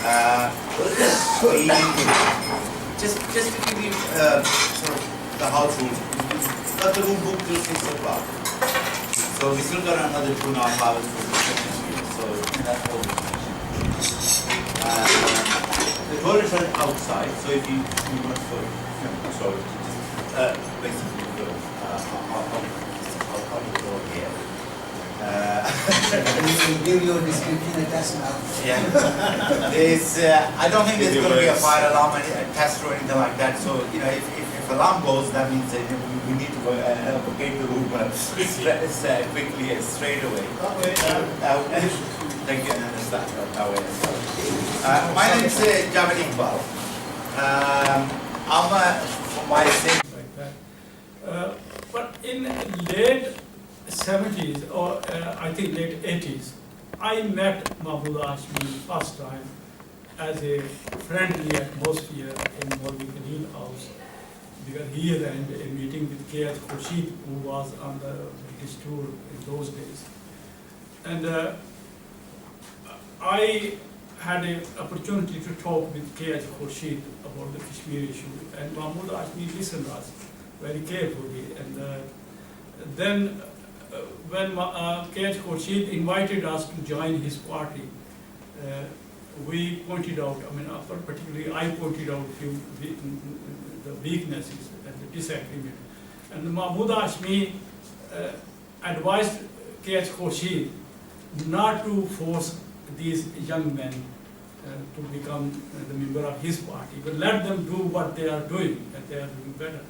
We, just to give you sort of the house rules, we've got the room booked till 6 o'clock. So we still got another 2.5 hours for the second meeting. So that's all. The toilets are outside, so if you want to so just basically go. I'll come to the door here. We'll give you a description test now. Yeah. There's, I don't think there's going to be a fire alarm test or anything like that. So, you know, if alarm goes, that means that we need to go vacate the room quickly and straight away. Thank you, I understand that way. My name is Javed Iqbal. I'm from my same. Like that. But in late 70s or I think late 80s, I met Mahmoud Hashmi first time as a friendly atmosphere in Molvi Khalil House, because he arranged a meeting with K.H. Khurshid, who was on the British tour in those days. And I had an opportunity to talk with K.H. Khurshid about the Kashmir issue, and Mahmoud Hashmi listened us very carefully. And then when K.H. Khurshid invited us to join his party, we pointed out, I mean, particularly I pointed out few the weaknesses and the disagreement. And Mahmoud Hashmi advised K.H. Khurshid not to force these young men to become the member of his party, but let them do what they are doing, and they are doing better.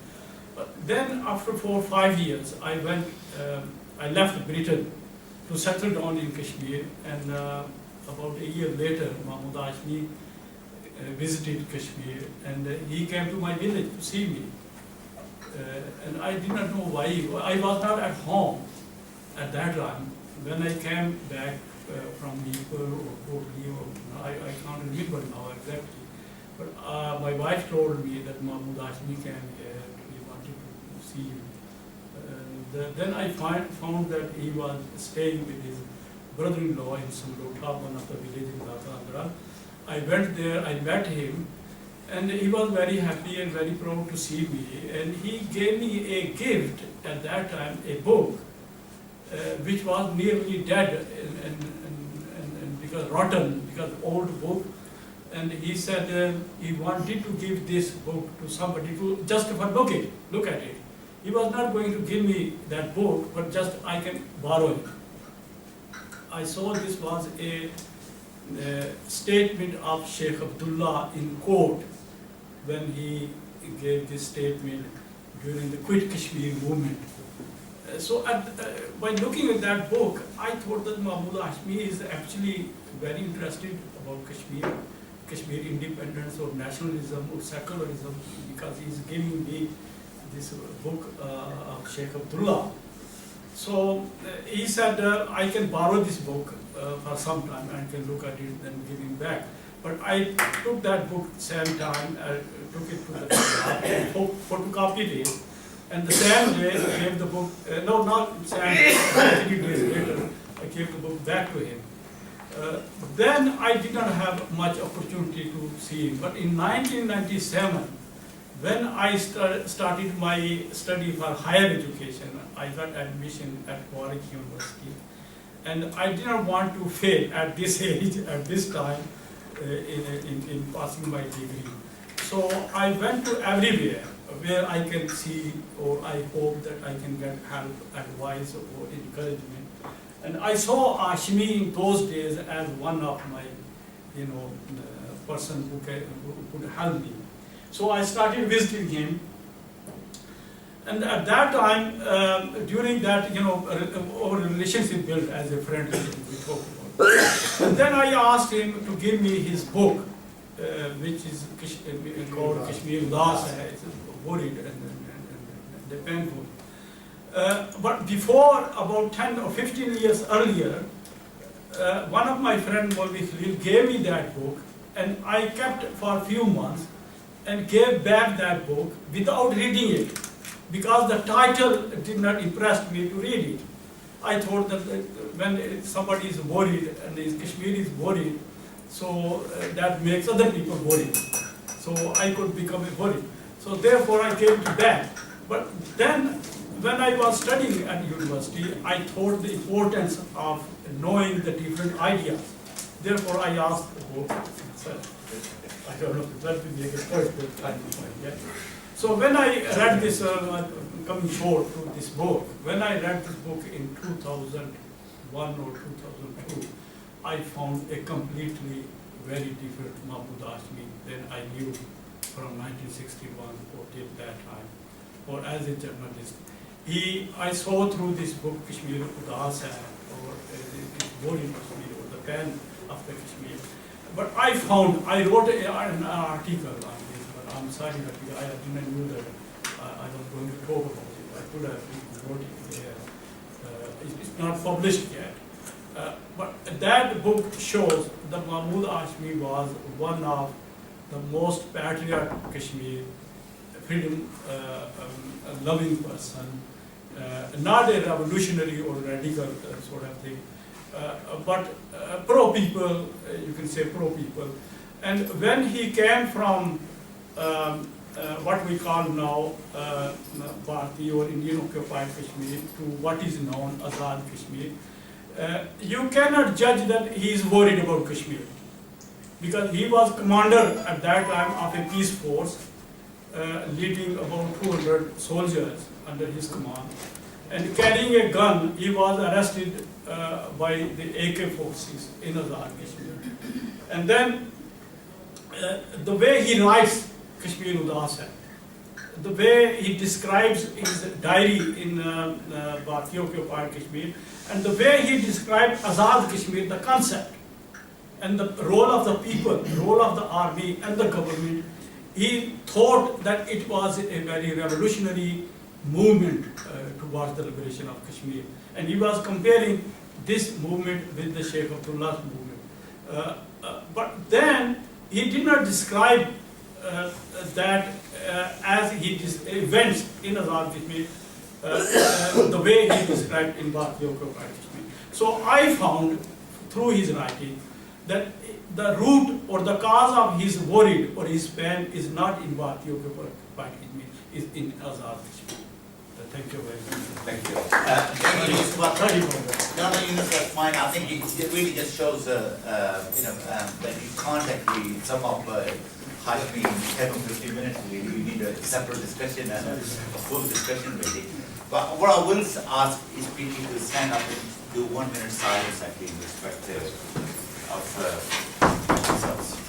But then after 4 or 5 years, I left Britain to settle down in Kashmir, and about a year later, Mahmoud Hashmi visited Kashmir, and he came to my village to see me. And I did not know why. I was not at home at that time. When I came back from Nepal or Kotli, I can't remember now exactly. But my wife told me that Mahmoud Hashmi came here, he wanted to see you. Then I found that he was staying with his brother-in-law in Samlota, one of the villages in Andhra. I went there, I met him, and he was very happy and very proud to see me. And he gave me a gift at that time, a book, which was nearly dead and because rotten, because old book. And he said he wanted to give this book to somebody to just for look at it. He was not going to give me that book, but just I can borrow it. I saw this was a statement of Sheikh Abdullah in court when he gave this statement during the Quit Kashmir movement. So by looking at that book, I thought that Mahmoud Hashmi is actually very interested about Kashmir independence or nationalism or secularism, because he's giving me this book of Sheikh Abdullah. So he said, I can borrow this book for some time and can look at it and give him back. But I took that book same time, took it to the photocopied it, and the same day I gave the book, no, not same day, 3 days later, I gave the book back to him. Then I did not have much opportunity to see him, but in 1997, when I started my study for higher education, I got admission at Warwick University, and I did not want to fail at this age, at this time, in passing my degree. So I went to everywhere where I can see, or I hope that I can get help, advice, or encouragement. And I saw Hashmi in those days as one of my, person who could help me. So I started visiting him, and at that time, during that, our relationship built as a friend, we talked about. And then I asked him to give me his book, which is called Kashmir Udas, it's worried and painful. But before, about 10 or 15 years earlier, one of my friends, Molvi Khalil, gave me that book, and I kept for a few months and gave back that book without reading it, because the title did not impress me to read it. I thought that when somebody is worried and Kashmir is worried, So that makes other people worried. So I could become worried. So therefore I came to that. But then when I was studying at university, I thought the importance of knowing the different ideas. Therefore I asked the book, I don't know if that will make a first time to find, yeah. So when I read this, coming short to this book, when I read this book in 2001 or 2002, I found a completely very different Mahmoud Hashmi than I knew from 1961 or till that time, or as a journalist. I saw through this book, Kashmir Udas hai, or this word in Kashmir, or the pen of the Kashmir. But I wrote an article on this, but I'm sorry that I didn't know that I was going to talk about it. I could have wrote it there. It's not published yet. But that book shows that Mahmoud Hashmi was one of the most patriotic Kashmir, freedom loving person, not a revolutionary or radical sort of thing, but pro-people, you can say pro-people. And when he came from what we call now Bharati or Indian occupied Kashmir to what is known as Azad Kashmir, you cannot judge that he is worried about Kashmir, because he was commander at that time of a peace force leading about 200 soldiers under his command, and carrying a gun. He was arrested by the AK forces in Azad Kashmir. And then the way he writes Kashmir Udas hai, the way he describes his diary in Bharati occupied Kashmir, and the way he described Azad Kashmir, the concept, and the role of the people, role of the army and the government, he thought that it was a very revolutionary movement towards the liberation of Kashmir. And he was comparing this movement with the Sheikh Abdullah's movement. But then he did not describe that as events in Azad Kashmir the way he described in Bharati occupied Kashmir. So I found through his writing that the root or the cause of his worry or his pain is not in Bharati occupied Kashmir, is in Azad Kashmir. Thank you very much. Thank you. No, that's fine. I think it really just shows, that you can't actually sum up Hashmi in 10 or 15 minutes. Really, you need a separate discussion and a full discussion, really. But what I will ask is people to stand up and do 1 minute silence, actually, in respect of themselves.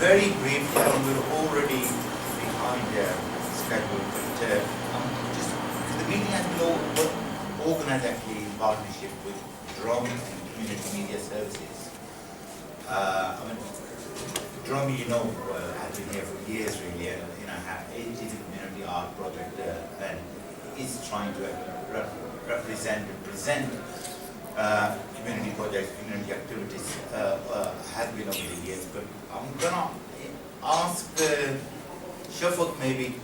Very briefly, we're already behind schedule, but the meeting has been organized actually in partnership with DROM and Community Media Services. DROM, has been here for years really, and it is a community art project and is trying to represent and present community projects, community activities has been over the years. But I'm going to ask Shafak maybe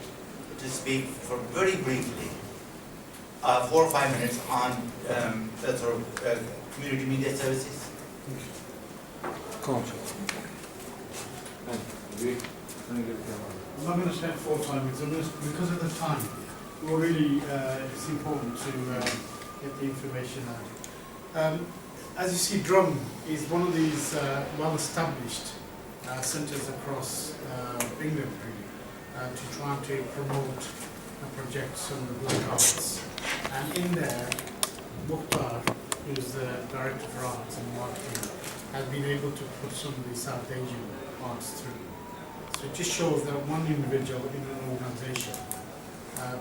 to speak for very briefly, 4 or 5 minutes on community media services. I'm not going to spend 4 or 5 minutes because of the time. It's important to get the information out. As you see, Drum is one of these well-established centres across England, really, to try to promote and project some of the black arts. And in there, Mukhtar, who's the Director for Arts and Marketing, has been able to put some of the South Asian arts through. So it just shows that one individual in an organisation,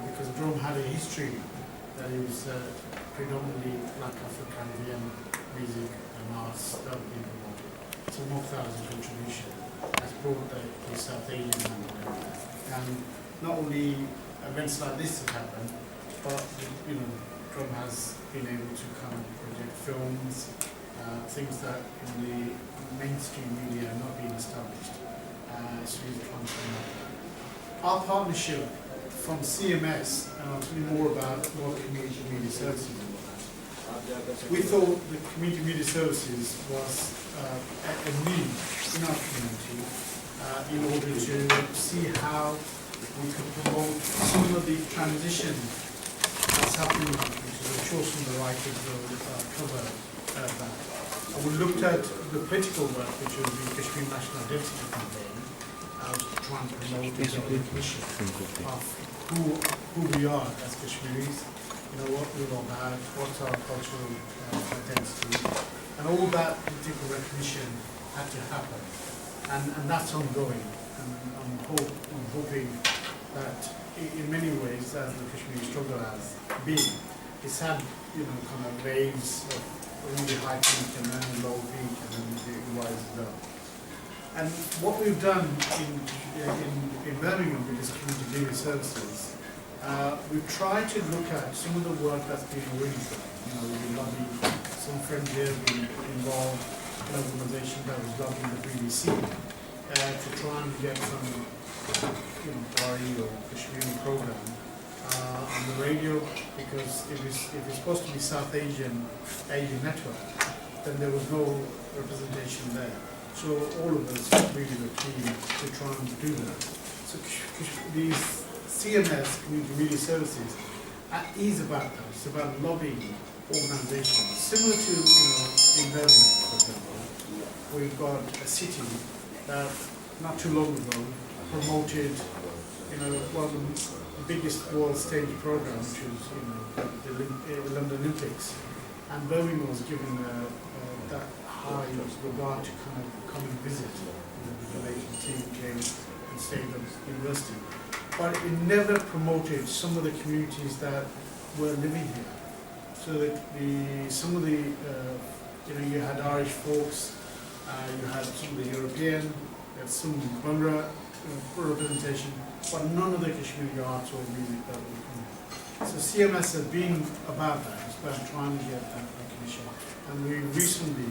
because Drum had a history that is predominantly Black Afro-Caribbean music and arts that have been promoted. So Mukhtar's contribution has brought the South Asian angle in. And not only events like this have happened, but Drum has been able to kind of project films, things that in the mainstream media are not being established. So we're trying to promote that. Our partnership from CMS, and I'll tell you more about what community media services is. We thought the community media services was a need in our community in order to see how we could promote some of the transition that's happening in our community. I'm sure some of the writers will cover that. And we looked at the political work, which was the Kashmir National Identity Campaign, to try and promote the recognition of who we are as Kashmiris, what we're all about, what's our cultural identity, and all that particular recognition had to happen. And that's ongoing. And I'm hoping that in many ways, as the Kashmiri struggle has been, it's had, kind of waves of really high peak and then a low peak and then it rises up. And what we've done in Birmingham with this community media services, we've tried to look at some of the work that's been already done. We lobbied, some friends here have been involved in an organisation that was lobbying the BBC to try and get some, Dari or Kashmiri program on the radio, because if it's supposed to be South Asian network, then there was no representation there. So all of us really were keen to try and do that. So these CMS, Community Media Services, is about that. It's about lobbying organisations, similar to in Birmingham, for example. We've got a city that not too long ago promoted one of the biggest world stage programs, which was the London Olympics, and Birmingham was given that high regard to kind of come and visit. The Malaysian team came and stayed at university, but it never promoted some of the communities that were living here. So that some of the you had Irish folks, you had some of the European, you had some Bhangra representation, but none of the Kashmiri arts or music that were coming. So CMS has been about that. It's about trying to get that recognition. And we recently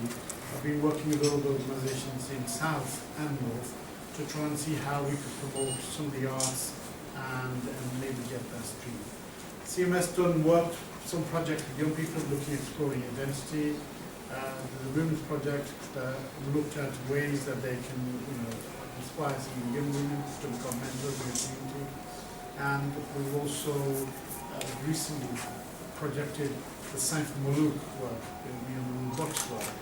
have been working with all the organisations in South and North to try and see how we could promote some of the arts and maybe get that stream. CMS done work, some projects with young people looking at exploring identity. The Women's Project looked at ways that they can inspire some young women to become mentors in the community. And we've also recently projected the Saint Muluk work, the Bucks work.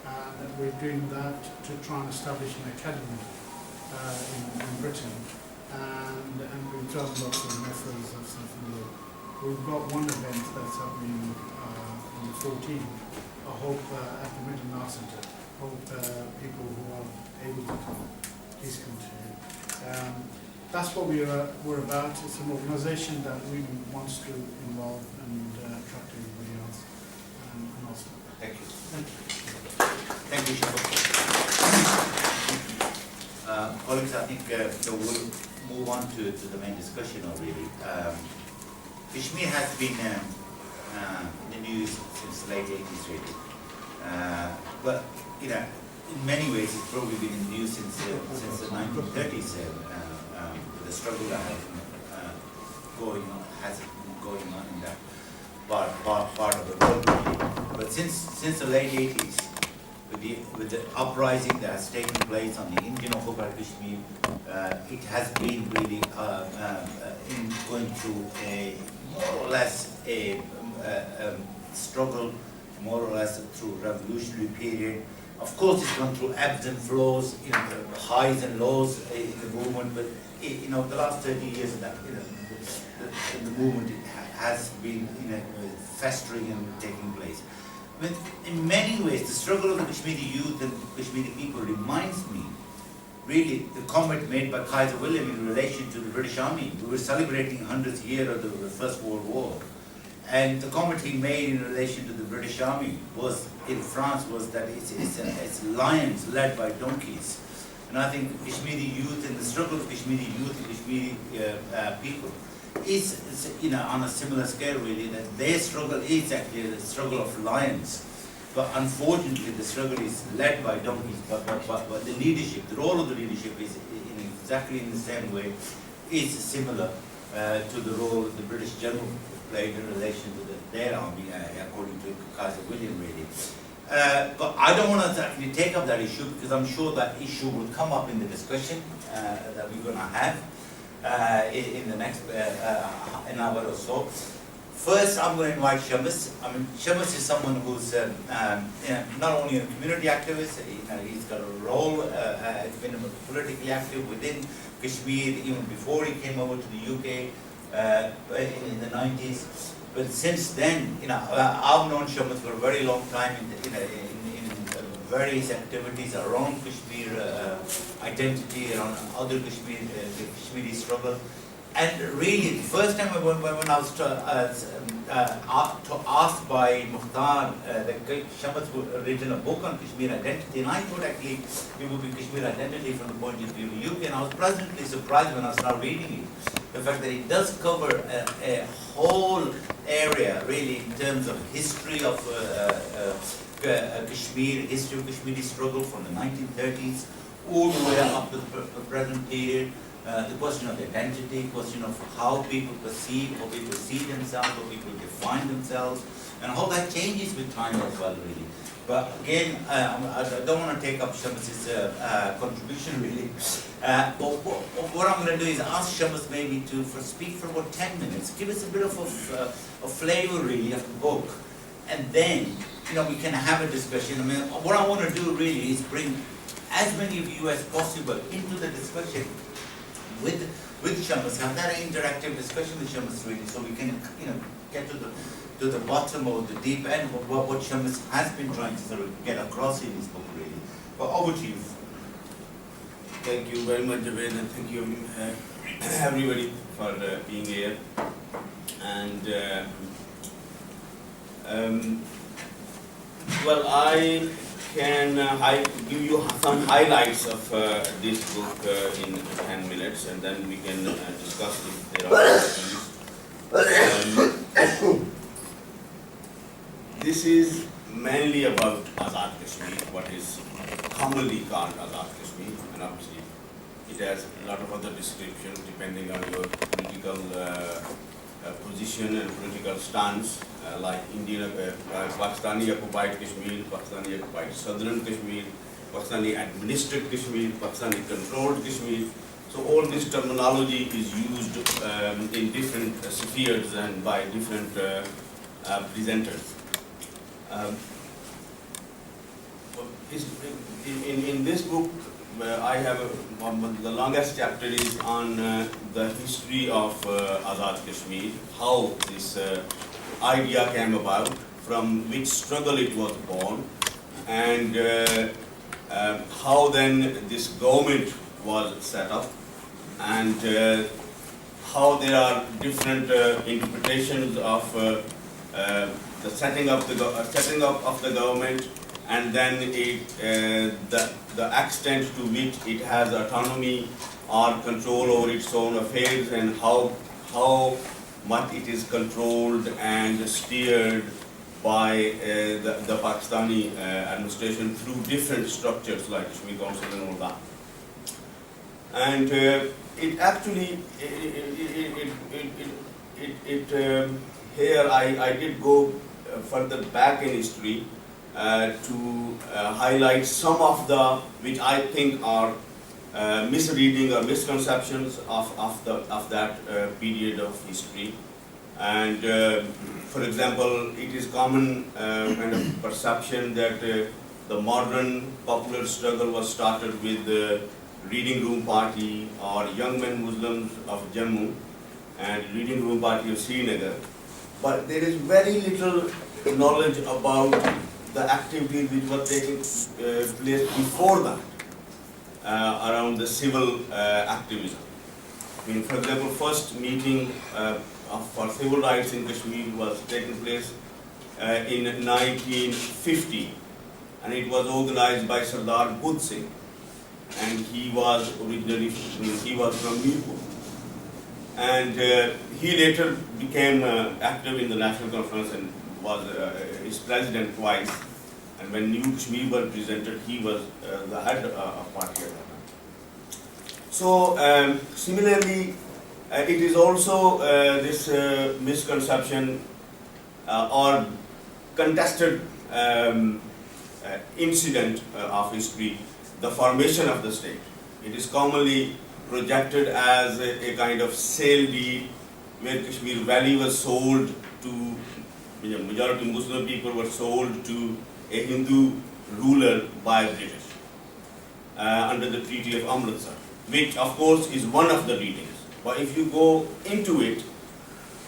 And we're doing that to try and establish an academy in Britain. And we've done lots of methods of Saint Muluk. We've got one event that's happening on the 14th. I hope at the Middle Arts Centre. Hope people who are able to come, please come to it. That's what we're about. It's an organisation that really wants to involve and attract everybody else. And also. Thank you. Thank you. Thank you, Shabu. Colleagues, I think we'll move on to the main discussion already. Kashmir has been in the news since the late 80s, really. But in many ways, it's probably been in the news since the 1930s. The struggle that has been going on in that part of the world, really. But since the late 80s, with the uprising that has taken place on the Indian occupied Kashmir, it has been really going through a more or less a struggle more or less through revolutionary period. Of course, it's gone through ebbs and flows, you know, the highs and lows in the movement. But you know, the last 30 years of that, you know, the movement has been, you know, festering and taking place. But in many ways, the struggle of the Kashmiri youth and Kashmiri people reminds me, really, the comment made by Kaiser William in relation to the British Army. We were celebrating 100th year of the First World War. And the comment he made in relation to the British Army was, in France, was that it's lions led by donkeys. And I think Kashmiri youth and the struggle of Kashmiri youth and Kashmiri people is, you know, on a similar scale really, that their struggle is actually the struggle of lions. But unfortunately the struggle is led by donkeys, but the leadership, the role of the leadership is in exactly in the same way, is similar to the role the British general played in relation to their army, according to Kaiser William really. But I don't want to actually take up that issue because I'm sure that issue will come up in the discussion that we're going to have in the next an hour or so. First, I'm going to invite Shamus. I mean, Shamus is someone who's you know, not only a community activist, you know, he's got a role, he's been politically active within Kashmir even before he came over to the UK in the 90s. But since then, you know, I've known Shamus for a very long time in various activities around Kashmir identity, around other Kashmiri struggle. And really, the first time when I was asked by Mukhtar that Shamus had written a book on Kashmir identity, and I thought actually it would be Kashmir identity from the point of view of the UK, and I was pleasantly surprised when I started reading it. The fact that it does cover a whole area, really, in terms of history of Kashmir, history of Kashmiri struggle from the 1930s all the way up to the present period. The question of identity, question of how people perceive, how people see themselves, how people define themselves, and how that changes with time as well, really. But again, I don't want to take up Shamus's contribution, really. But what I'm going to do is ask Shamus maybe to speak for about 10 minutes, give us a bit of a flavor, really, of the book, and then, you know, we can have a discussion. I mean, what I want to do, really, is bring as many of you as possible into the discussion with Shamus, have that interactive discussion with Shamus really, so we can, you know, get to the bottom or the deep end of what Shamus has been trying to sort of get across in his book really. But over to you. Thank you very much, Javed, and thank you everybody for being here. And well, I can give you some highlights of this book in 10 minutes, and then we can discuss if there are questions. This is mainly about Azad Kashmir, what is commonly called Azad Kashmir, and obviously it has a lot of other descriptions depending on your political position and political stance, like Indian, Pakistani occupied Kashmir, Pakistani occupied southern Kashmir, Pakistani administered Kashmir, Pakistani controlled Kashmir. So all this terminology is used in different spheres and by different presenters. In this book, I have the longest chapter is on the history of Azad Kashmir, how this idea came about, from which struggle it was born, and how then this government was set up, and how there are different interpretations of the setting up of the government, and then the extent to which it has autonomy or control over its own affairs, and how much it is controlled and steered by the Pakistani administration through different structures like Kashmir Council and all that. And it actually, here I did go further back in history to highlight some of the, which I think are misreading or misconceptions of that period of history. And for example, it is common kind of perception that the modern popular struggle was started with the Reading Room Party or Young Men Muslims of Jammu and Reading Room Party of Srinagar. But there is very little knowledge about the activities which were taking place before that around the civil activism. I mean, for example, first meeting for civil rights in Kashmir was taking place in 1950, and it was organized by Sardar Budh Singh, and he was originally from Mirpur, and he later became active in the National Conference and was its president twice. And when New Kashmir was presented, he was the head of party at that time. So similarly, it is also this misconception or contested incident of history, the formation of the state. It is commonly projected as a kind of sale deal where Kashmir Valley was sold to, majority Muslim people were sold to a Hindu ruler by British under the Treaty of Amritsar, which of course is one of the readings. But if you go into it,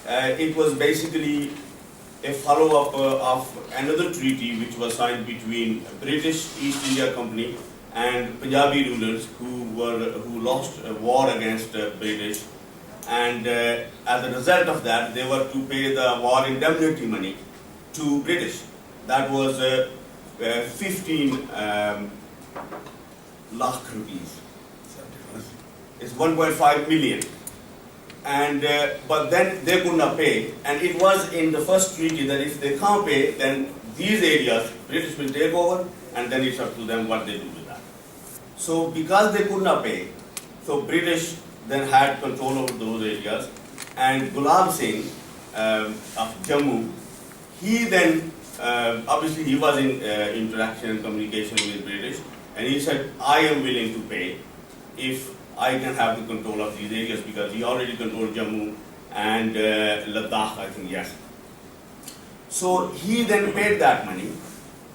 it was basically a follow-up of another treaty which was signed between British East India Company and Punjabi rulers who lost a war against British, and as a result of that, they were to pay the war indemnity money to British. That was 15 lakh rupees. It's 1.5 million. And but then they could not pay, and it was in the first treaty that if they can't pay, then these areas British will take over, and then it's up to them what they do with that. So because they could not pay, so British then had control over those areas, and Gulab Singh of Jammu, he then obviously he was in interaction and communication with British, and he said, I am willing to pay if I can have the control of these areas, because he already controlled Jammu and Ladakh, I think, yes. So he then paid that money,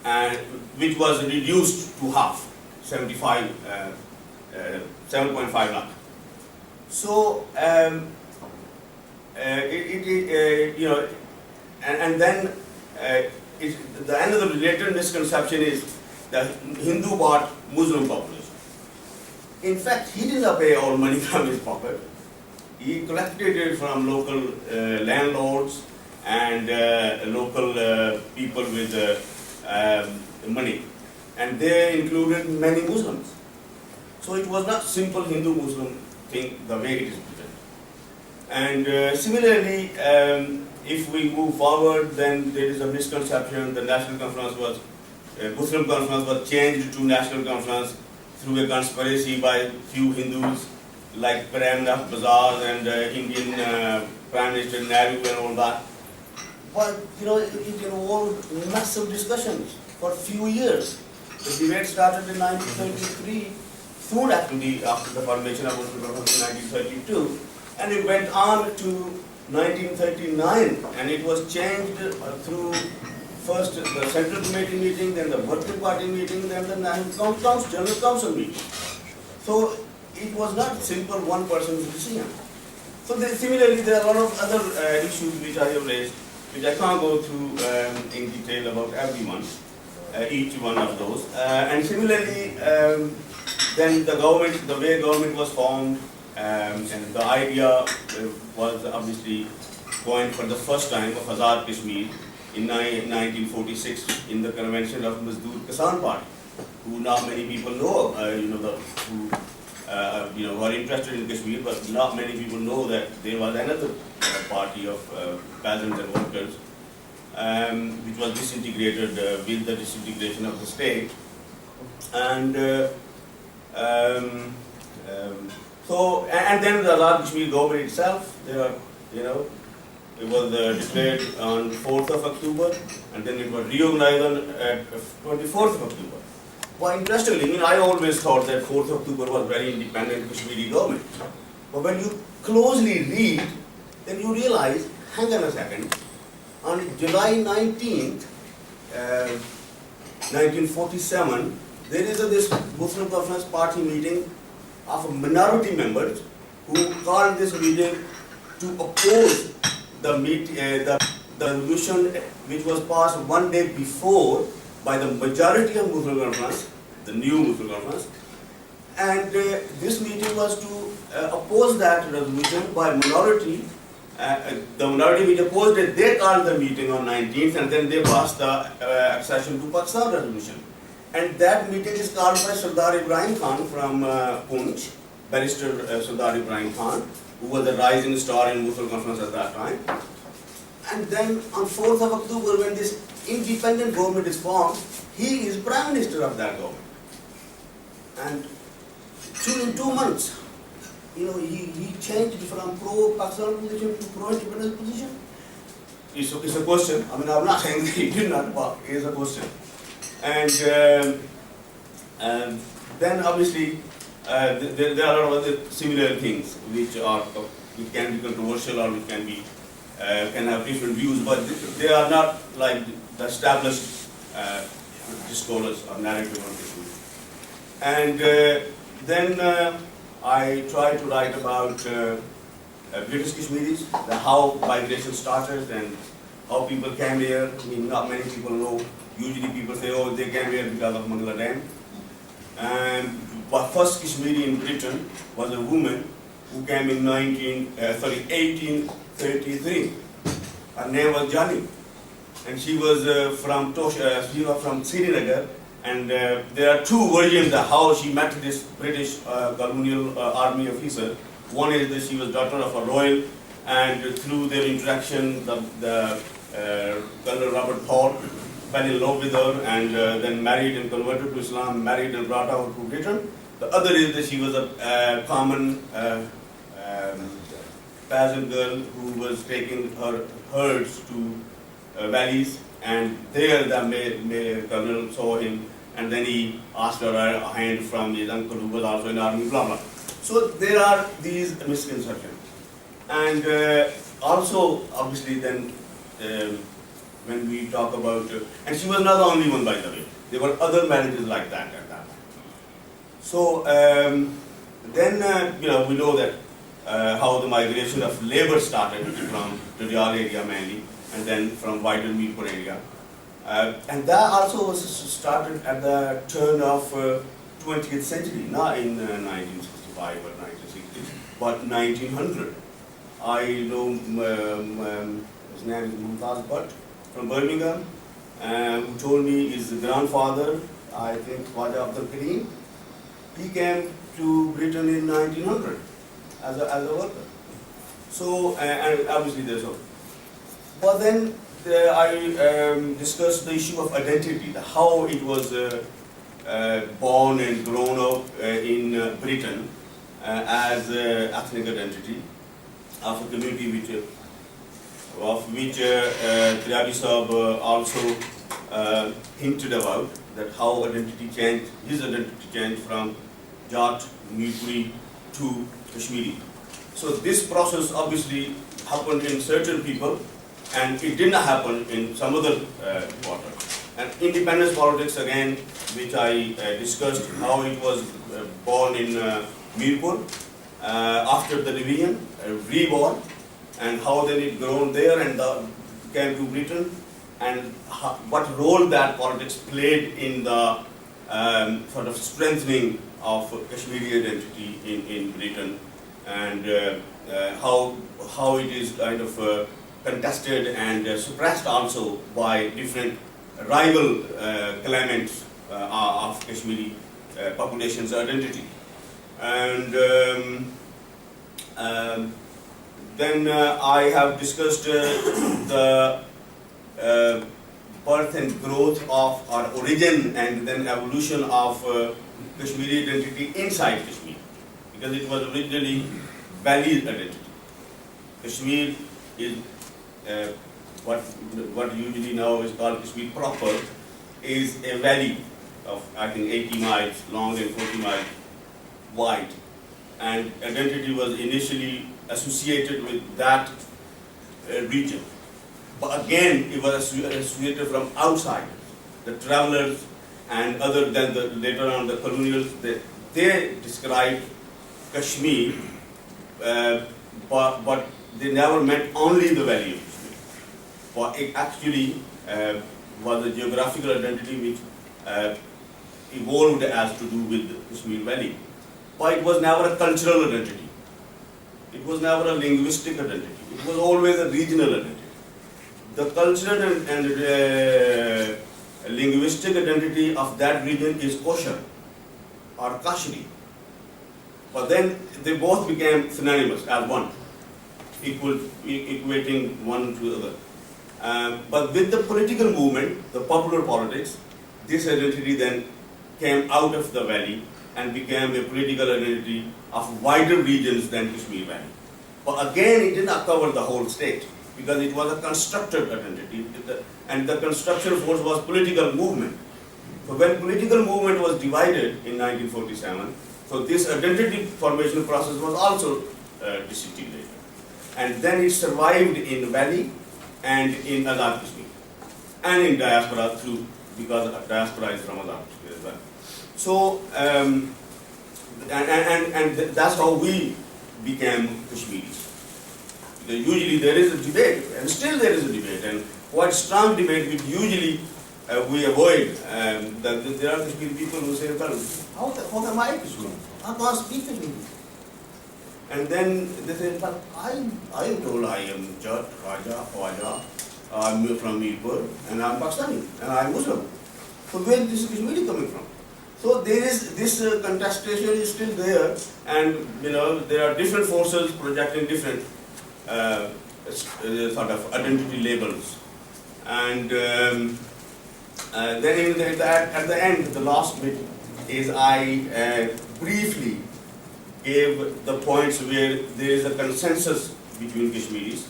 and which was reduced to half, 7.5 lakh. So and then the another related misconception is that Hindu bought Muslim population. In fact, he did not pay all money from his pocket. He collected it from local landlords and local people with money, and they included many Muslims. So it was not simple Hindu-Muslim thing the way it is presented. And similarly, if we move forward, then there is a misconception. The National Conference was, Muslim Conference was changed to National Conference through a conspiracy by few Hindus like Premnath Bazar and Indian Prime Minister Nehru and all that. But it involved massive discussions for a few years. The debate started in 1933, soon after the formation of Muslim Conference in 1932, and it went on to 1939, and it was changed through first the Central Committee meeting, then the Working Party meeting, then the National General Council meeting. So it was not simple one person's decision. So similarly, there are a lot of other issues which I have raised, which I can't go through in detail about everyone, each one of those. And similarly, then the government, the way government was formed, and the idea was obviously coined for the first time of Azad Kashmir in 1946 in the convention of Mazdoor Kisan Party, who not many people know, who are interested in Kashmir, but not many people know that there was another party of peasants and workers, which was disintegrated with the disintegration of the state. And and then the Azad Kashmir government itself, it was declared on 4th of October, and then it was reorganized on 24th of October. Well, interestingly, I always thought that 4th of October was very independent Kashmiri government. But when you closely read, then you realize hang on a second, on July 19th, 1947, there is this Muslim Conference Party meeting of minority members who called this meeting to oppose the resolution which was passed one day before by the majority of Muslim Conference, the new Muslim Conference, and this meeting was to oppose that resolution by minority. The minority which opposed it, they called the meeting on 19th, and then they passed the accession to Pakistan resolution. And that meeting is called by Sardar Ibrahim Khan from Poonch, Barrister Sardar Ibrahim Khan, who was a rising star in Muslim Conference at that time. And then on 4th of October, when this independent government is formed, he is Prime Minister of that government. And in 2 months, he changed from pro-Pakistan position to pro-independence position. It's a question. I mean, I'm not saying that he did not, but it's a question. And then obviously there are a lot of other similar things which can be controversial or which can have different views, but they are not like the established discourse or narrative on this issue. And then I try to write about British Kashmiris, how migration started and how people came here. I mean, not many people know. Usually people say, oh, they came here because of Mangla Dam. But first Kashmiri in Britain was a woman who came in 1833. Her name was Jani, and she was from Srinagar. And there are two versions of how she met this British colonial army officer. One is that she was daughter of a royal, and through their interaction, the Colonel Robert Thorpe fell in love with her and then married and converted to Islam, married and brought her to Britain. The other is that she was a common peasant girl who was taking her herds to valleys, and there the colonel saw him, and then he asked her a hand from his uncle who was also in army, blah blah. So there are these misconceptions. And also, obviously, then when we talk about, and she was not the only one, by the way. There were other marriages like that at that time. So then, we know that how the migration of labor started from the Diyal area mainly, and then from wider Mirpur area. And that also was started at the turn of 20th century, not in 1965 or 1960s, but 1900. I know his name is Mumtaz Bhatt from Birmingham, who told me his grandfather, I think Khwaja Abdul Karim, he came to Britain in 1900 as a worker. So, and obviously there's a. But then I discussed the issue of identity, how it was born and grown up in Britain as ethnic identity of a community which Triabi Sahab also hinted about, that how identity changed, his identity changed from Jat, Mirpuri to Kashmiri. So this process obviously happened in certain people, and it did not happen in some other quarter. And independence politics again, which I discussed, how it was born in Mirpur after the division, reborn, and how then it grown there and came to Britain, and what role that politics played in the sort of strengthening of Kashmiri identity in Britain, and how it is kind of contested and suppressed also by different rival claimants of Kashmiri population's identity. And then I have discussed the birth and growth of, or origin and then evolution of Kashmiri identity inside Kashmir, because it was originally valley identity. Kashmir is what usually now is called Kashmir proper, is a valley of I think 80 miles long and 40 miles wide, and identity was initially associated with that region. But again, it was associated from outside. The travelers and other than the later on the colonials, they described Kashmir, but they never meant only the valley of Kashmir. But it actually was a geographical identity which evolved as to do with the Kashmir Valley. But it was never a cultural identity. It was never a linguistic identity. It was always a regional identity. The cultural and linguistic identity of that region is kosher or Kashmiri. But then they both became synonymous as one, equating one to the other. But with the political movement, the popular politics, this identity then came out of the valley and became a political identity of wider regions than Kashmir Valley. But again, it did not cover the whole state because it was a constructed identity, and the construction force was political movement. So when political movement was divided in 1947, so this identity formation process was also disintegrated. And then it survived in the valley and in Azad Kashmir, and in diaspora through, because diaspora is from Azad Kashmir as well. So, and that's how we became Kashmiris. Usually there is a debate, and still there is a debate, and quite strong debate which usually we avoid. That there are Kashmiri people who say, well, how am I Kashmiri? I can't speak Kashmiri. And then they say, but I am told I am Jat, Raja, Khwaja, I'm from Mirpur, and I'm Pakistani, and I'm Muslim. So where is this Kashmiri coming from? So there is this contestation is still there, and there are different forces projecting different sort of identity labels. And then at the end, the last bit is I briefly gave the points where there is a consensus between Kashmiris,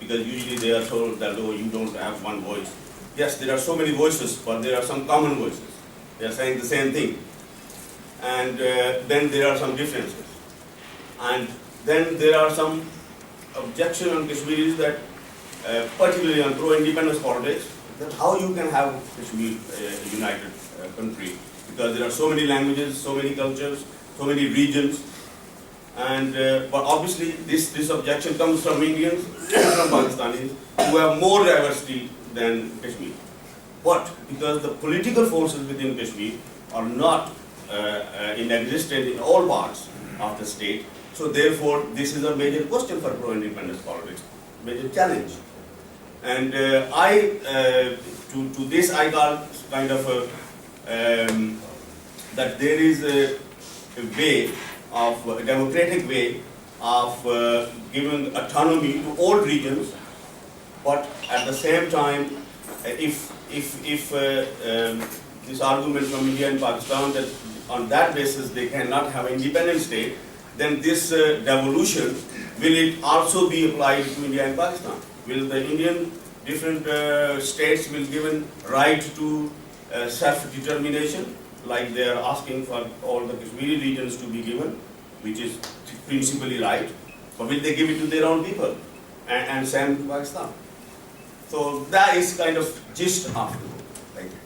because usually they are told that, oh, you don't have one voice. Yes, there are so many voices, but there are some common voices. They are saying the same thing. And then there are some differences. And then there are some objection on Kashmiris that, particularly on pro-independence politics, that how you can have Kashmir a united country, because there are so many languages, so many cultures, so many regions. And but obviously this objection comes from Indians and from Pakistanis who have more diversity than Kashmir. But because the political forces within Kashmir are not inexistent in all parts of the state, so therefore this is a major question for pro-independence politics, major challenge. And to this I call kind of that there is a way of a democratic way of giving autonomy to all regions, but at the same time, if this argument from India and Pakistan that on that basis they cannot have an independent state, then this devolution, will it also be applied to India and Pakistan? Will the Indian different states will given right to self-determination, like they are asking for all the Kashmiri regions to be given, which is principally right, or will they give it to their own people and send to Pakistan? So that is kind of gist of the book. Thank you.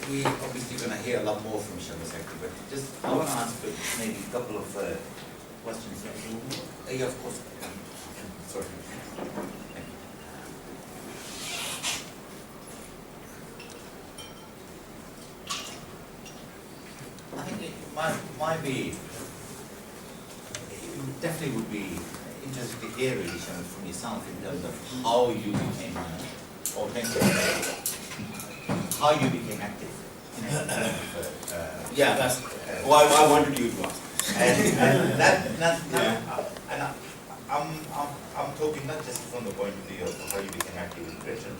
We obviously going to hear a lot more from Shama Secretary, but just I want to ask maybe a couple of questions. Yeah, of course. Sorry. I think it might be, it definitely would be interesting to hear really from yourself in terms of how you became authentic, how you became active. Yeah, that's why I wanted you to ask. And Yeah. I'm talking not just from the point of view of how you became active in Britain,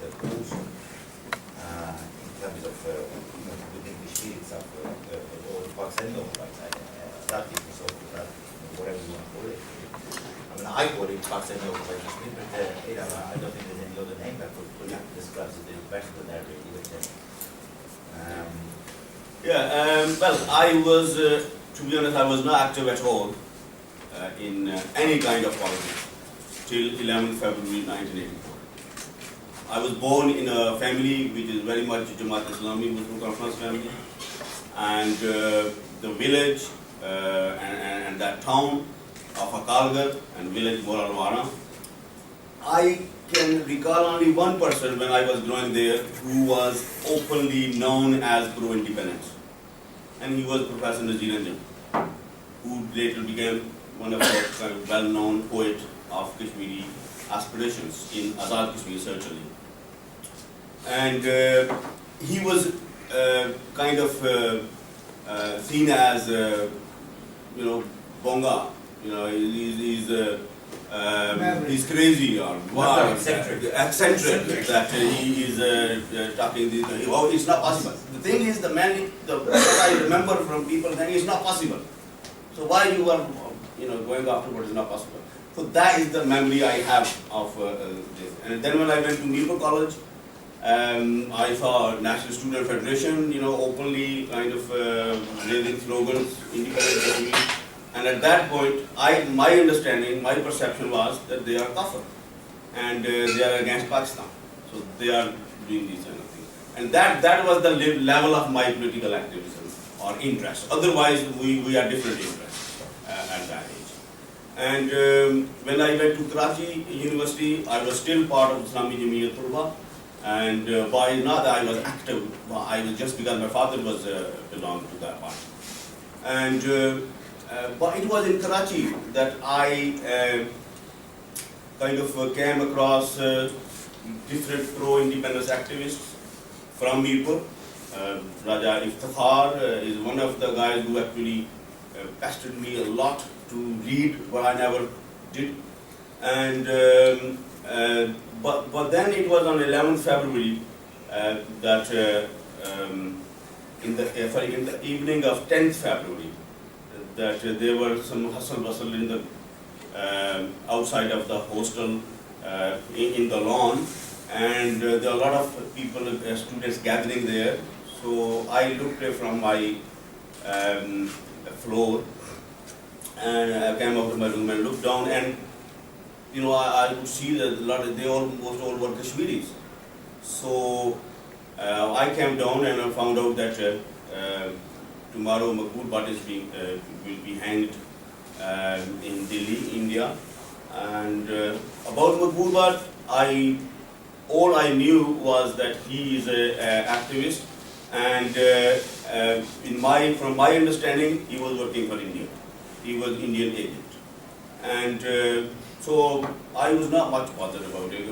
but also in terms of within the Kashmir itself, or Pakistan, that is sort of that, whatever you want to call it. I mean, I call it Pakistan or Kashmir, but I don't think there's any other name that would describe it better than that really. Well, I was, to be honest, I was not active at all in any kind of politics till 11th February 1984. I was born in a family which is very much Jamaat Islami Muslim Conference family, and the village and that town of Akalgarh and village Moralwara, I can recall only one person when I was growing there who was openly known as pro-independence, and he was Professor Nazir Anjum, who later became one of the kind of well-known poet of Kashmiri aspirations in Azad Kashmir certainly. And he was kind of seen as, bonga, he's crazy or wild, eccentric, that he is talking this, oh, it's not possible. The thing is, what I remember from people saying, it's not possible. So why you are, going after what is not possible? So that is the memory I have of this. And then when I went to Mirpur College, I saw National Student Federation, openly kind of raising slogans, independent Kashmir. And at that point, my understanding, my perception was that they are kafir and they are against Pakistan. So they are doing these kind of things. And that was the level of my political activism or interest. Otherwise, we are different interests at that age. And when I went to Karachi University, I was still part of Islami Jamiyat Tulba. And by not that I was active, I was just because my father was belonged to that party. And but it was in Karachi that I kind of came across different pro-independence activists from Mirpur. Raja Iftikhar is one of the guys who actually pestered me a lot to read what I never did. And but then it was on 11th February that in the evening of 10th February that there were some hustle bustle in the outside of the hostel in the lawn, and there are a lot of people, students gathering there. So I looked from my floor and I came out of my room and looked down, and I could see that almost all were Kashmiris. So I came down and I found out that tomorrow Maqbool Bhatt will be hanged in Delhi, India. And about Maqbool Bhatt, all I knew was that he is an activist, and from my understanding, he was working for India. He was Indian agent, and so I was not much bothered about it.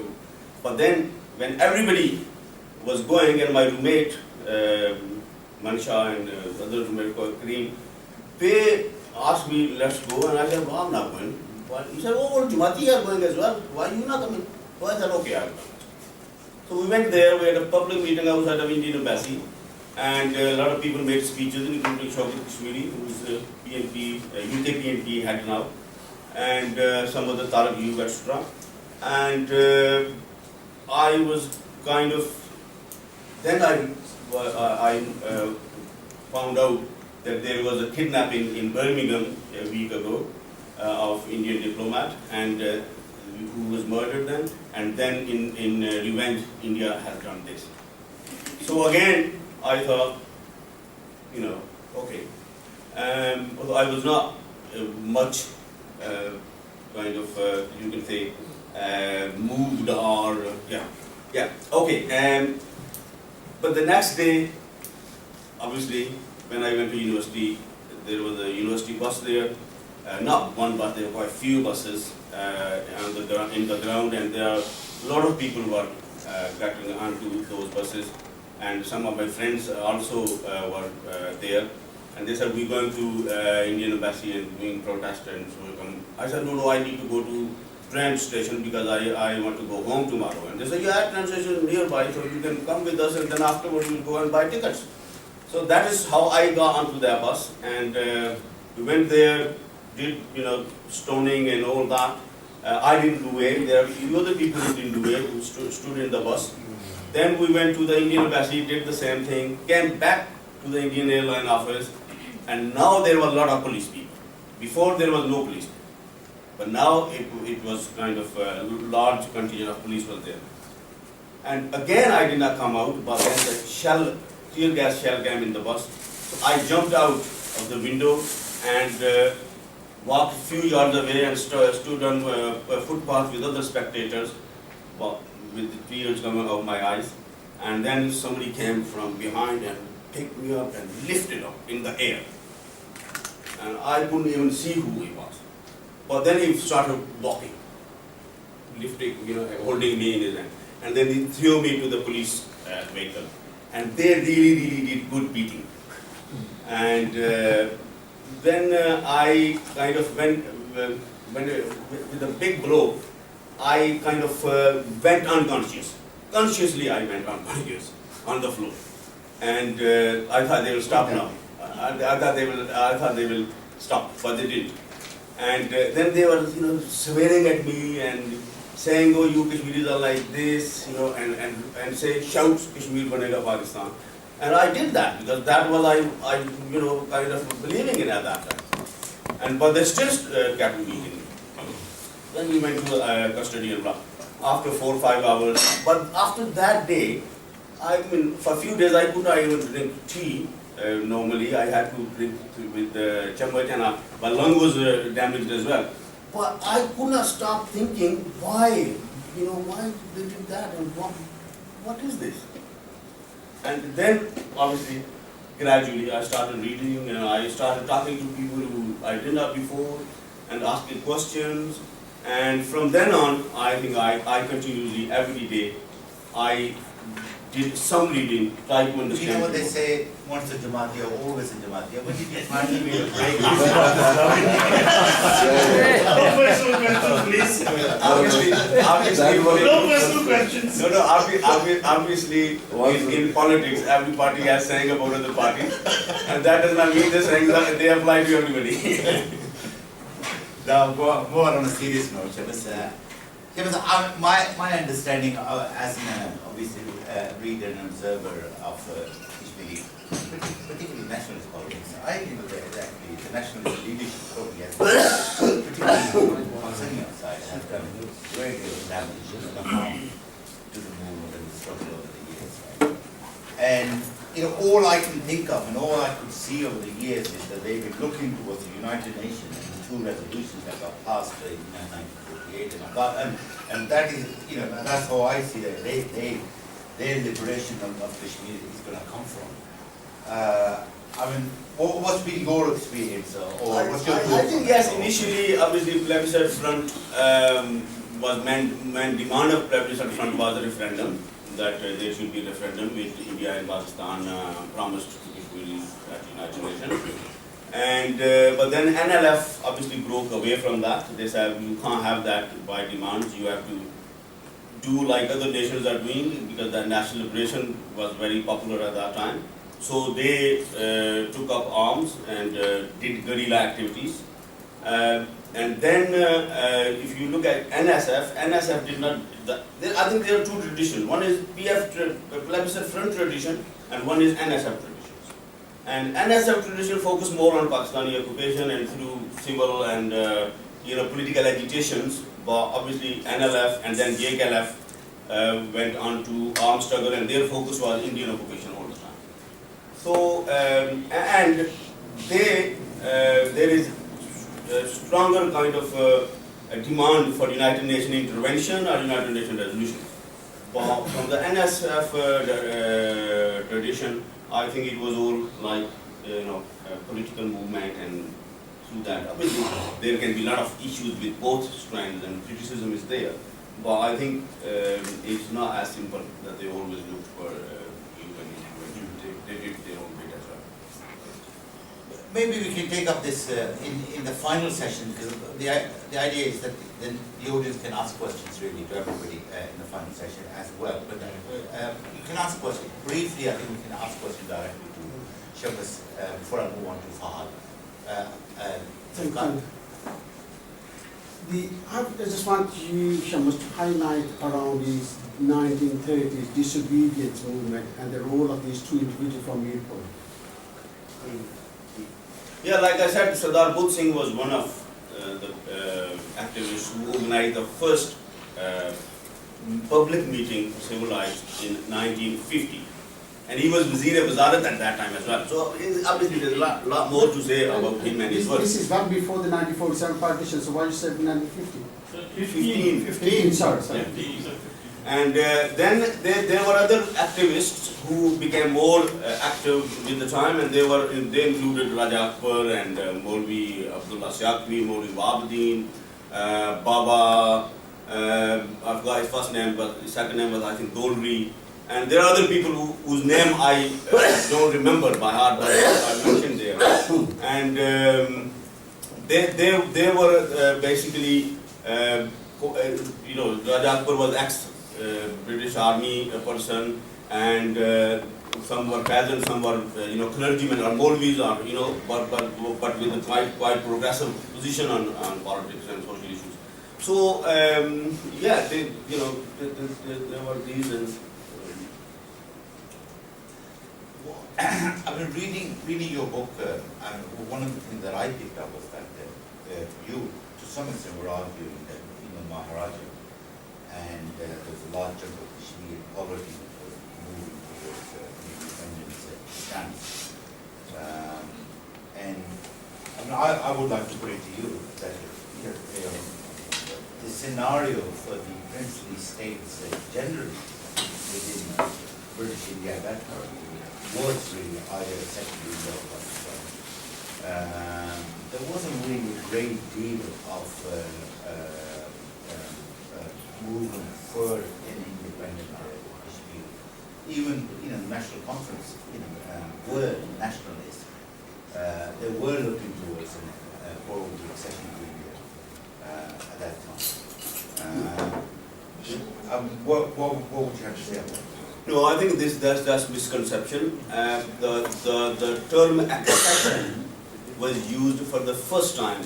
But then, when everybody was going, and my roommate, Mansha, and other roommate called Kareem, they asked me, let's go, and I said, well, I'm not going. But he said, oh, Jumati are going as well. Why are you not coming? So I said, okay, I'll come. So we went there, we had a public meeting outside of Indian Embassy, and a lot of people made speeches, including Shaukat Kashmiri, who is PNP, UK PNP head now, and some of the Tariq Ayub, etc. And I was kind of, then I found out that there was a kidnapping in Birmingham a week ago of Indian diplomat, and who was murdered then, and then in revenge, India has done this. So again, I thought, okay. Although I was not much kind of, you can say, moved or, okay. But the next day, obviously, when I went to university, there was a university bus there. Not one bus, there were quite a few buses in the ground, and there are a lot of people were getting onto those buses. And some of my friends also were there, and they said, we're going to Indian Embassy and doing protest, and so we come. I said, no, I need to go to train station because I want to go home tomorrow. And they said, yeah, train station nearby, so you can come with us, and then afterwards we'll go and buy tickets. So that is how I got onto their bus, and we went there, did stoning and all that. I didn't do it. There are a few other people who didn't do it, who stood in the bus. Then we went to the Indian Embassy, did the same thing, came back to the Indian Airline office, and now there was a lot of police people. Before there was no police. But now it was kind of a large contingent of police was there. And again I did not come out, but then the tear gas shell came in the bus. So I jumped out of the window and walked a few yards away and stood on a footpath with other spectators, with the tears coming out of my eyes. And then somebody came from behind and picked me up and lifted up in the air. And I couldn't even see who he was. But then he started walking, lifting, holding me in his hand. And then he threw me to the police vehicle. And they really did good beating. And then I kind of went with a big blow, I kind of went unconscious. Consciously I went unconscious on the floor. And I thought they will stop now. I thought they will stop, but they didn't. And then they were, swearing at me and saying, "Oh, you Kashmiris are like this," and say, "Shout, Kashmir banega Pakistan." And I did that because that was I kind of believing in at that time. But they still kept me in. Then we went to custody and blah. After 4 or 5 hours, but after that day, for a few days I could not even drink tea. Normally I had to drink with chammach and my lung was damaged as well. But I could not stop thinking, why they did that and what is this? And then obviously gradually I started reading and I started talking to people who I did not before and asking questions. And from then on, I think I continuously, every day, I did some reading, try to understand. You know what they say, once a Jamatiya, always a Jamatiya. When did you finally make a break? No personal questions, please. Obviously, No personal questions. No, obviously, in politics, every party has saying about other parties. And that does not mean the saying that they apply to everybody. Now, more on a serious note, Shabbos, my understanding as an obviously reader and observer of Kashmiri, particularly nationalist politics, I think that actually the nationalist leadership probably has, particularly on the side, has done very good damage and harm to the movement and the struggle over the years. Right? And all I can think of and all I could see over the years is that they've been looking towards the United Nations and the two resolutions that got passed in 1948 and that is, that's how I see that their liberation of Kashmir is going to come from. What's been your experience or what's your I think yes, initially, obviously, plebiscite front was main demand of plebiscite front was a referendum, that there should be a referendum which India and Pakistan promised to Kashmir at the United Nations. And but then NLF obviously broke away from that. They said you can't have that by demands. You have to do like other nations are doing because the national liberation was very popular at that time. So they took up arms and did guerrilla activities. And then if you look at NSF did not. I think there are two traditions. One is PF plebiscite front tradition, and one is NSF tradition. And NSF tradition focused more on Pakistani occupation and through civil and political agitations. But obviously NLF and then JKLF went on to armed struggle, and their focus was Indian occupation all the time. So and there is a stronger kind of a demand for United Nations intervention or United Nations resolution. But from the NSF tradition, I think it was all like a political movement, and through that, obviously there can be a lot of issues with both strands and criticism is there. But I think it's not as simple that they always looked for UN intervention. They did their own bit as well. Maybe we can take up this in the final session, because the idea is that then the audience can ask questions really to everybody in the final session as well. But you can ask questions briefly. I think we can ask questions directly to Shabbos before I move on to Fahad. I just want you, Shamus, to highlight around these 1930s disobedience movement and the role of these two individuals from your point. Yeah, like I said, Sardar Budh Singh was one of the activists who organized the first public meeting for civil rights in 1950. And he was Wazir Wazarat at that time as well. So obviously there's a lot more to say about him and his work. This is back before the 1947 partition, so why you said 1950? 15. Sorry. And then there were other activists who became more active with the time, and they included Raja Akbar and Maulvi Abdullah Siakwi, Maulvi Wabdeen, Baba, I forgot his first name, but his second name was I think Dolri. And there are other people whose name I don't remember by heart, but I mentioned there. And they were basically, Raja Akbar was ex-British Army person, and some were peasants, some were clergymen or Maulvis, or but with a quite progressive position on politics and social issues. So yeah, there were reasons. I've been reading your book, and one of the things that I picked up was that you, to some extent, were arguing that Maharaja and there was a large chunk of Kashmir poverty was moving towards independence stance. And I would like to put it to you that the scenario for the princely states generally within British India at that time was really either secondary or there wasn't really a great deal of movement for an independent Kashmir. Even the National Conference were nationalists. They were looking towards forward accession to India at that time. What would you have to say about that? No, I think that's misconception. The term accession was used for the first time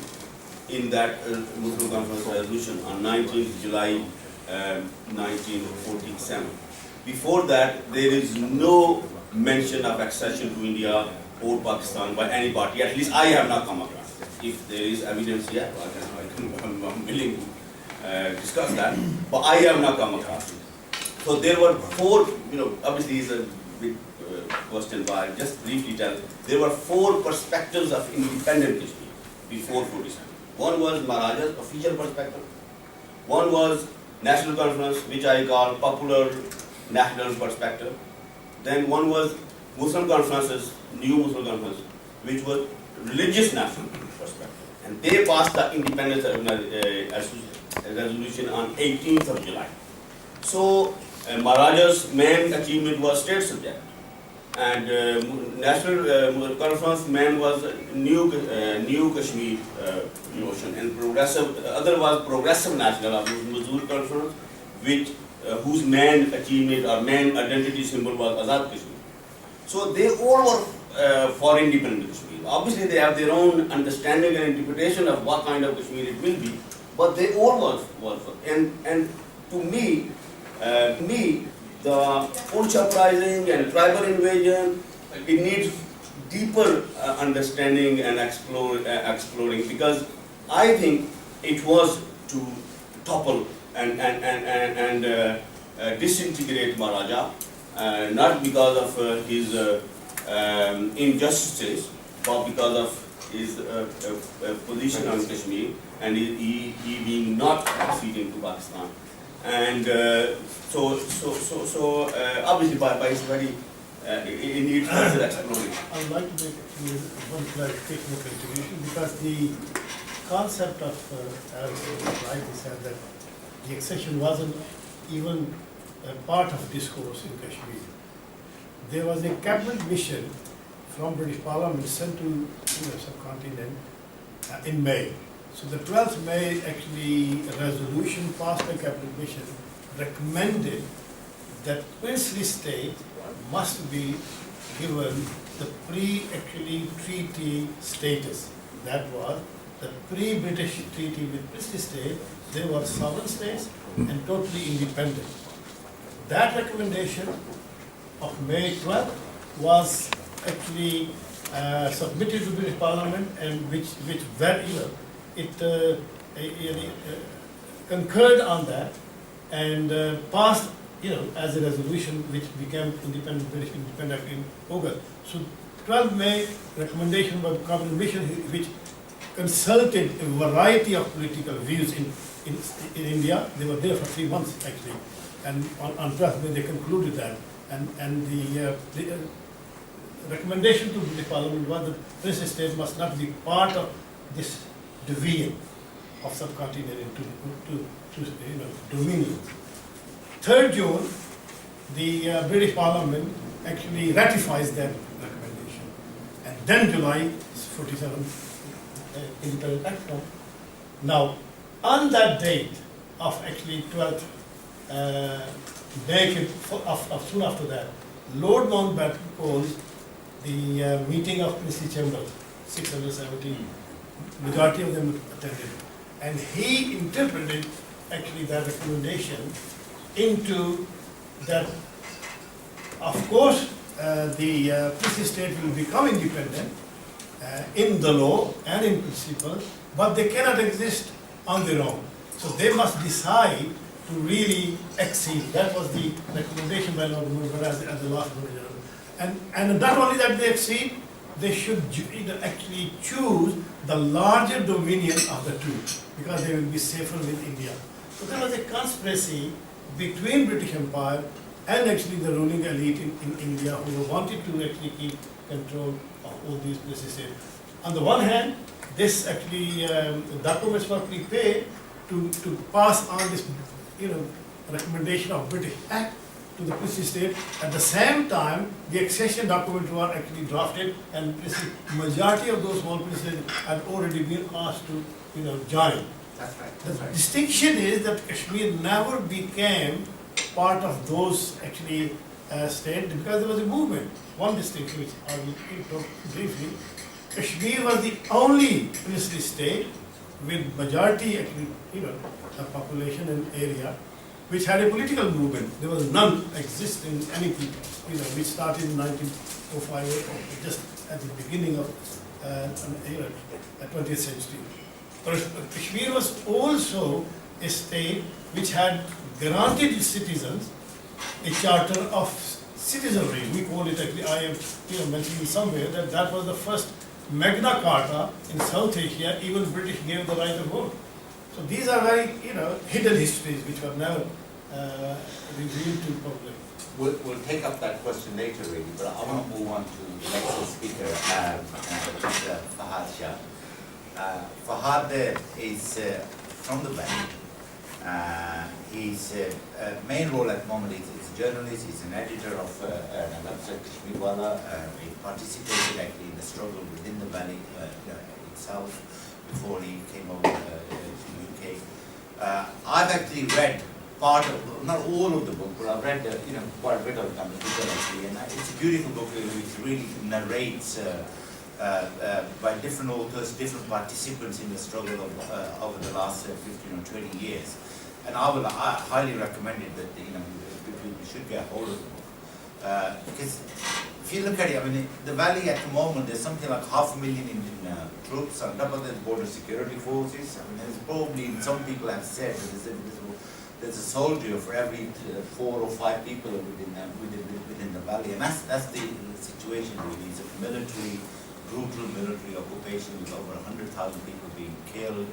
in that Muslim Conference resolution on 19th July 1947. Before that, there is no mention of accession to India or Pakistan by any party. At least I have not come across. If there is evidence yet, I'm willing to discuss that. But I have not come across it. So there were four, obviously it's a big question, but I'll just briefly tell. There were four perspectives of independent Kashmir before 47. One was Maharaja's official perspective. One was National Conference, which I call popular national perspective. Then one was Muslim Conferences, new Muslim Conference, which was religious national perspective. And they passed the independence resolution on 18th of July. So Maharaja's main achievement was state subject, and National Conference main was new Kashmir notion, and progressive. Other was progressive national of Muslim Conference, which whose main achievement or main identity symbol was Azad Kashmir. So they all were for independent Kashmir. Obviously, they have their own understanding and interpretation of what kind of Kashmir it will be, but they all was for. And to me, the Pulch uprising and tribal invasion, it needs deeper understanding and exploring, because I think it was to topple and disintegrate Maharaja, not because of his injustices, but because of his position on Kashmir and he being not acceding to Pakistan. And so obviously by his very it needs further exploration. I would like to make one clarification or contribution, because the concept of, as rightly said, that the accession wasn't even a part of discourse in Kashmir. There was a cabinet mission from British Parliament sent to subcontinent in May. So the 12th May, actually, a resolution passed by cabinet mission recommended that princely state must be given the treaty status. That was the pre-British treaty with princely state. They were sovereign states and totally independent. That recommendation of May 12th was actually submitted to British Parliament, and which very concurred on that and passed, as a resolution which became independent, British independent in August. So 12 May recommendation by Cabinet Mission, which consulted a variety of political views in India. They were there for 3 months actually, and on 12 May they concluded that. And the recommendation to the Parliament was that Prince State must not be part of this division of subcontinent into dominions. 3rd June, the British Parliament actually ratifies that recommendation, and then July 47 Independent Act comes. Now, on that date of actually 12th May, soon after that, Lord Mountbatten calls the meeting of Princely Chambers, 617. Majority of them attended, and he interpreted actually that recommendation into that. Of course, the Princely State will become independent in the law and in principle, but they cannot exist on their own. So they must decide to really accede. That was the recommendation by Lord Mountbatten as the last one. And not only that they accede, they should actually choose the larger dominion of the two, because they will be safer with India. So there was a conspiracy between British Empire and actually the ruling elite in India, who wanted to actually keep control of all these places. On the one hand, this actually documents were prepared to pass on this recommendation of British Act to the Princely State. At the same time, the accession documents were actually drafted, and majority of those small princes had already been asked to join. That's right. The distinction is that Kashmir never became part of those actually states, because there was a movement. One distinction which I will talk briefly: Kashmir was the only princely state with majority actually population and area which had a political movement. There was none exist in any people, which started in 1905, or just at the beginning of 20th century. But Kashmir was also a state which had granted its citizens a charter of citizenry. We call it actually, I am mentioning somewhere that that was the first Magna Carta in South Asia. Even British gave the right of vote. So these are very hidden histories which were never revealed to the public. We'll take up that question later, really, but I want to move on to the next speaker, Fahad Shah. Fahad is from the Valley. His main role at the moment is a journalist. He's an editor of an website, Kashmirwala. He participated actually in the struggle within the Valley itself before he came over to the UK. I've actually read part of, not all of the book, but I've read quite a bit of it actually, and it's a beautiful book which really narrates by different authors, different participants in the struggle of over the last 15 or 20 years. And I highly recommend it that people should get hold of the book, because if you look at it, I mean, the Valley at the moment, there's something like 500,000 Indian troops on top of the border security forces. I mean, there's probably, some people have said that there's a soldier for every 4 or 5 people within the Valley, and that's the situation really. It's a brutal military occupation with over 100,000 people being killed.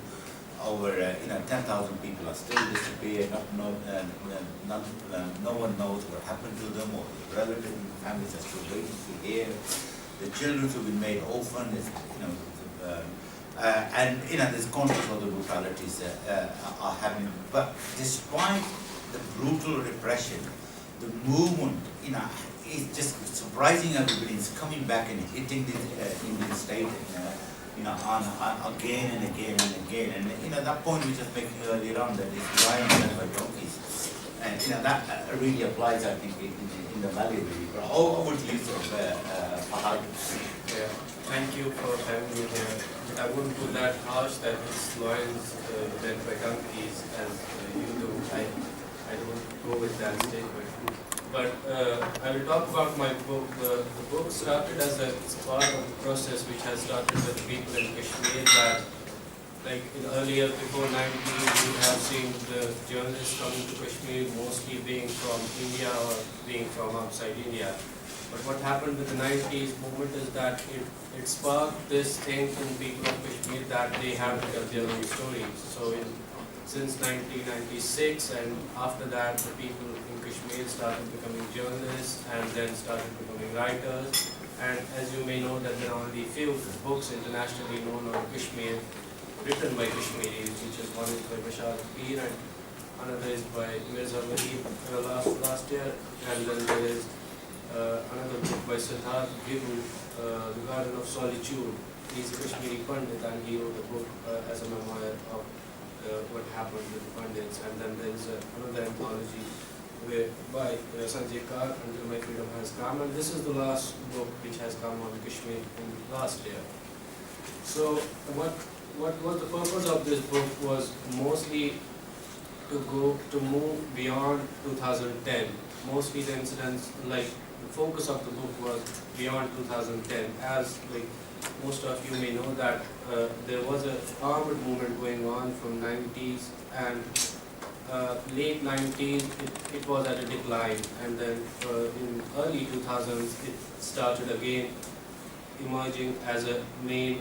Over 10,000 people are still disappeared. No one knows what happened to them, or the relatives and families are still waiting to hear. The children who've been made orphans, and there's countless other brutalities are happening. But despite the brutal repression, the movement, is just surprising everybody. It's coming back and hitting the Indian state. Again and again and again, and that point we just making earlier on, that is lions led by donkeys, and that really applies, I think, in the Valley really. But over to you, Fahad. Yeah, thank you for having me here. I wouldn't put that harsh that it's lions led by donkeys as you do. I don't go with that statement. But I will talk about my book. The book started as a part of the process which has started with people in Kashmir, that Like in earlier, before 90s, we have seen the journalists coming to Kashmir mostly being from India or being from outside India. But what happened with the 90s movement is that it sparked this thing in people of Kashmir that they have to tell their own stories. So since 1996 and after that, the people in Kashmir started becoming journalists and then started becoming writers. And as you may know, that there are only few books internationally known on Kashmir written by Kashmiris, which is one is by Bashar Pir and another is by Mirza Wahid last year, and then there is another book by Siddharth Giru, The Garden of Solitude. He's a Kashmiri Pandit and he wrote a book as a memoir of what happened with the Pandits. And then there is another anthology by Sanjay Kar, Until My Freedom Has Come, and this is the last book which has come on Kashmir in last year. So what was the purpose of this book was mostly to move beyond 2010. Mostly the incidents, like the focus of the book was beyond 2010, as like most of you may know that there was an armed movement going on from 90s and late 90s it was at a decline, and then in early 2000s it started again emerging as a main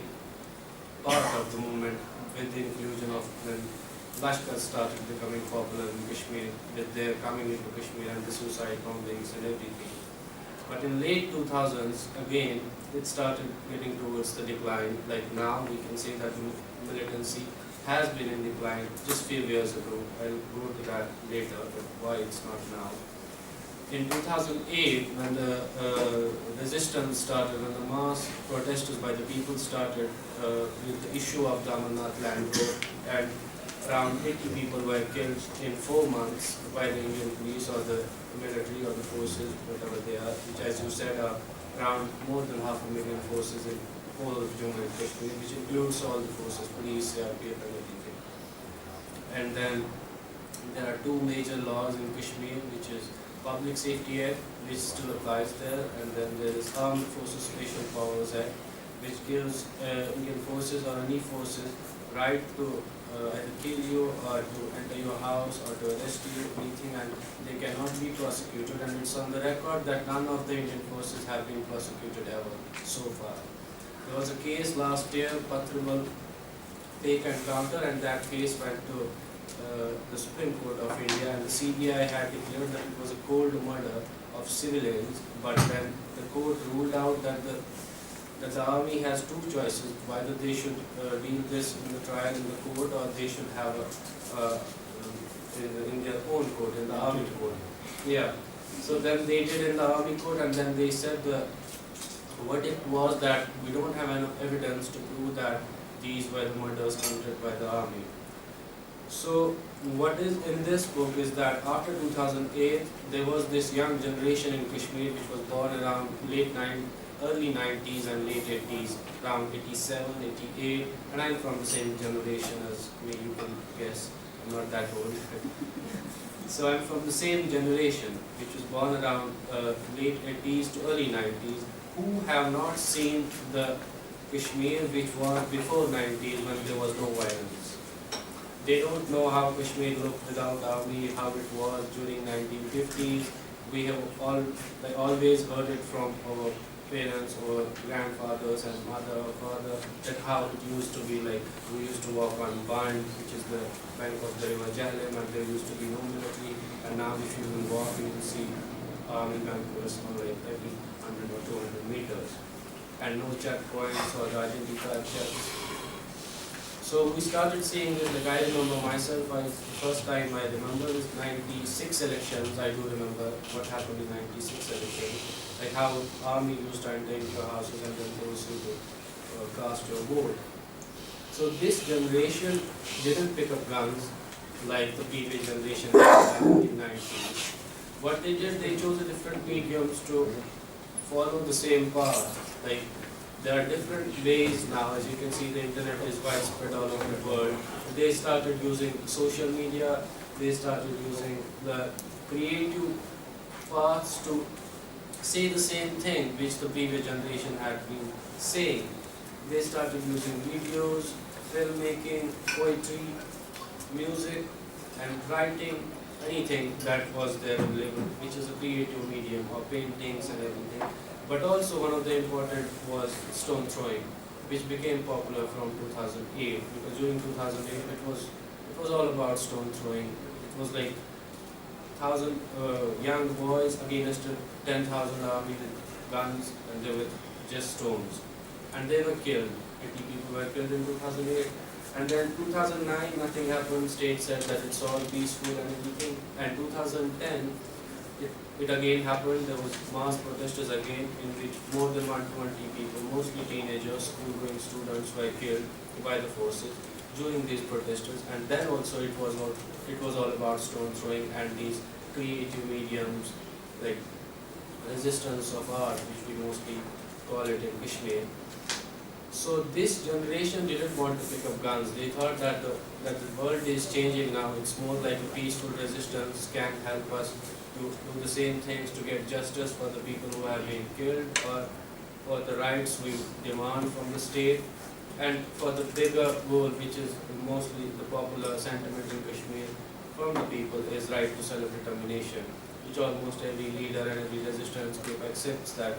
part of the movement with the inclusion of when Lashkar started becoming popular in Kashmir with their coming into Kashmir and the suicide bombings and everything. But in late 2000s again it started getting towards the decline. Like now we can say that militancy has been in decline just few years ago. I'll go to that later, but why it's not now. In 2008, when the resistance started, when the mass protesters by the people started with the issue of the Amarnath land road, and around 80 people were killed in 4 months by the Indian police or the military or the forces, whatever they are, which as you said are around more than 500,000 forces in whole of Jammu and Kashmir, which includes all the forces, police, CRPF and everything. And then there are two major laws in Kashmir, which is Public Safety Act, which still applies there, and then there is Armed Forces Special Powers Act, which gives Indian forces or any forces right to either kill you or to enter your house or to arrest you, anything, and they cannot be prosecuted. And it's on the record that none of the Indian forces have been prosecuted ever so far. There was a case last year, Patrimal Take and Counter, and that case went to the Supreme Court of India, and the CBI had declared that it was a cold murder of civilians, but then the court ruled out that the army has two choices, whether they should deal this in the trial in the court or they should have in their own court, in the army court. Yeah. So then they did in the army court, and then they said what it was that we don't have enough evidence to prove that these were the murders committed by the army. So what is in this book is that after 2008, there was this young generation in Kashmir which was born around early 90s and late 80s, around 87, 88, and I'm from the same generation as me, you can guess, I'm not that old. So I'm from the same generation which was born around late 80s to early 90s, who have not seen the Kashmir which was before 90s when there was no violence. They don't know how Kashmir looked without army, how it was during 1950s. We have always heard it from our parents or grandfathers and mother or father that how it used to be. Like we used to walk on Band, which is the bank of the river Jhelum, and there used to be no military. And now if you will walk, you will see army bunkers on like every 100 or 200 meters. And no checkpoints or identity card checks. So we started seeing it, like I remember myself, the first time I remember is 96 elections. I do remember what happened in 96 elections, like how army used to enter into your houses and then force you to cast your vote. So this generation didn't pick up guns like the previous generation in the 1990s. What they did, they chose a different mediums to follow the same path. Like there are different ways now, as you can see the internet is widespread all over the world. They started using social media, they started using the creative paths to say the same thing which the previous generation had been saying. They started using videos filmmaking, poetry, music, and writing, anything that was there available, which is a creative medium, or paintings and everything. But also one of the important was stone throwing, which became popular from 2008, because during 2008 it was all about stone throwing. It was like 1,000 young boys against 10,000 army with guns, and they were just stones, and they were killed. 80 people were killed in 2008. And then 2009, nothing happened. State said that it's all peaceful and everything. And 2010, it again happened. There was mass protesters again, in which more than 120 people, mostly teenagers, school-going students, were killed by the forces during these protesters. And then also it was all about stone throwing and these creative mediums like resistance of art, which we mostly call it in Kashmir. So this generation didn't want to pick up guns. They thought that the world is changing now. It's more like a peaceful resistance can help us to do the same things, to get justice for the people who have been killed, or the rights we demand from the state. And for the bigger goal, which is mostly the popular sentiment in Kashmir from the people, is right to self-determination, which almost every leader and every resistance group accepts, that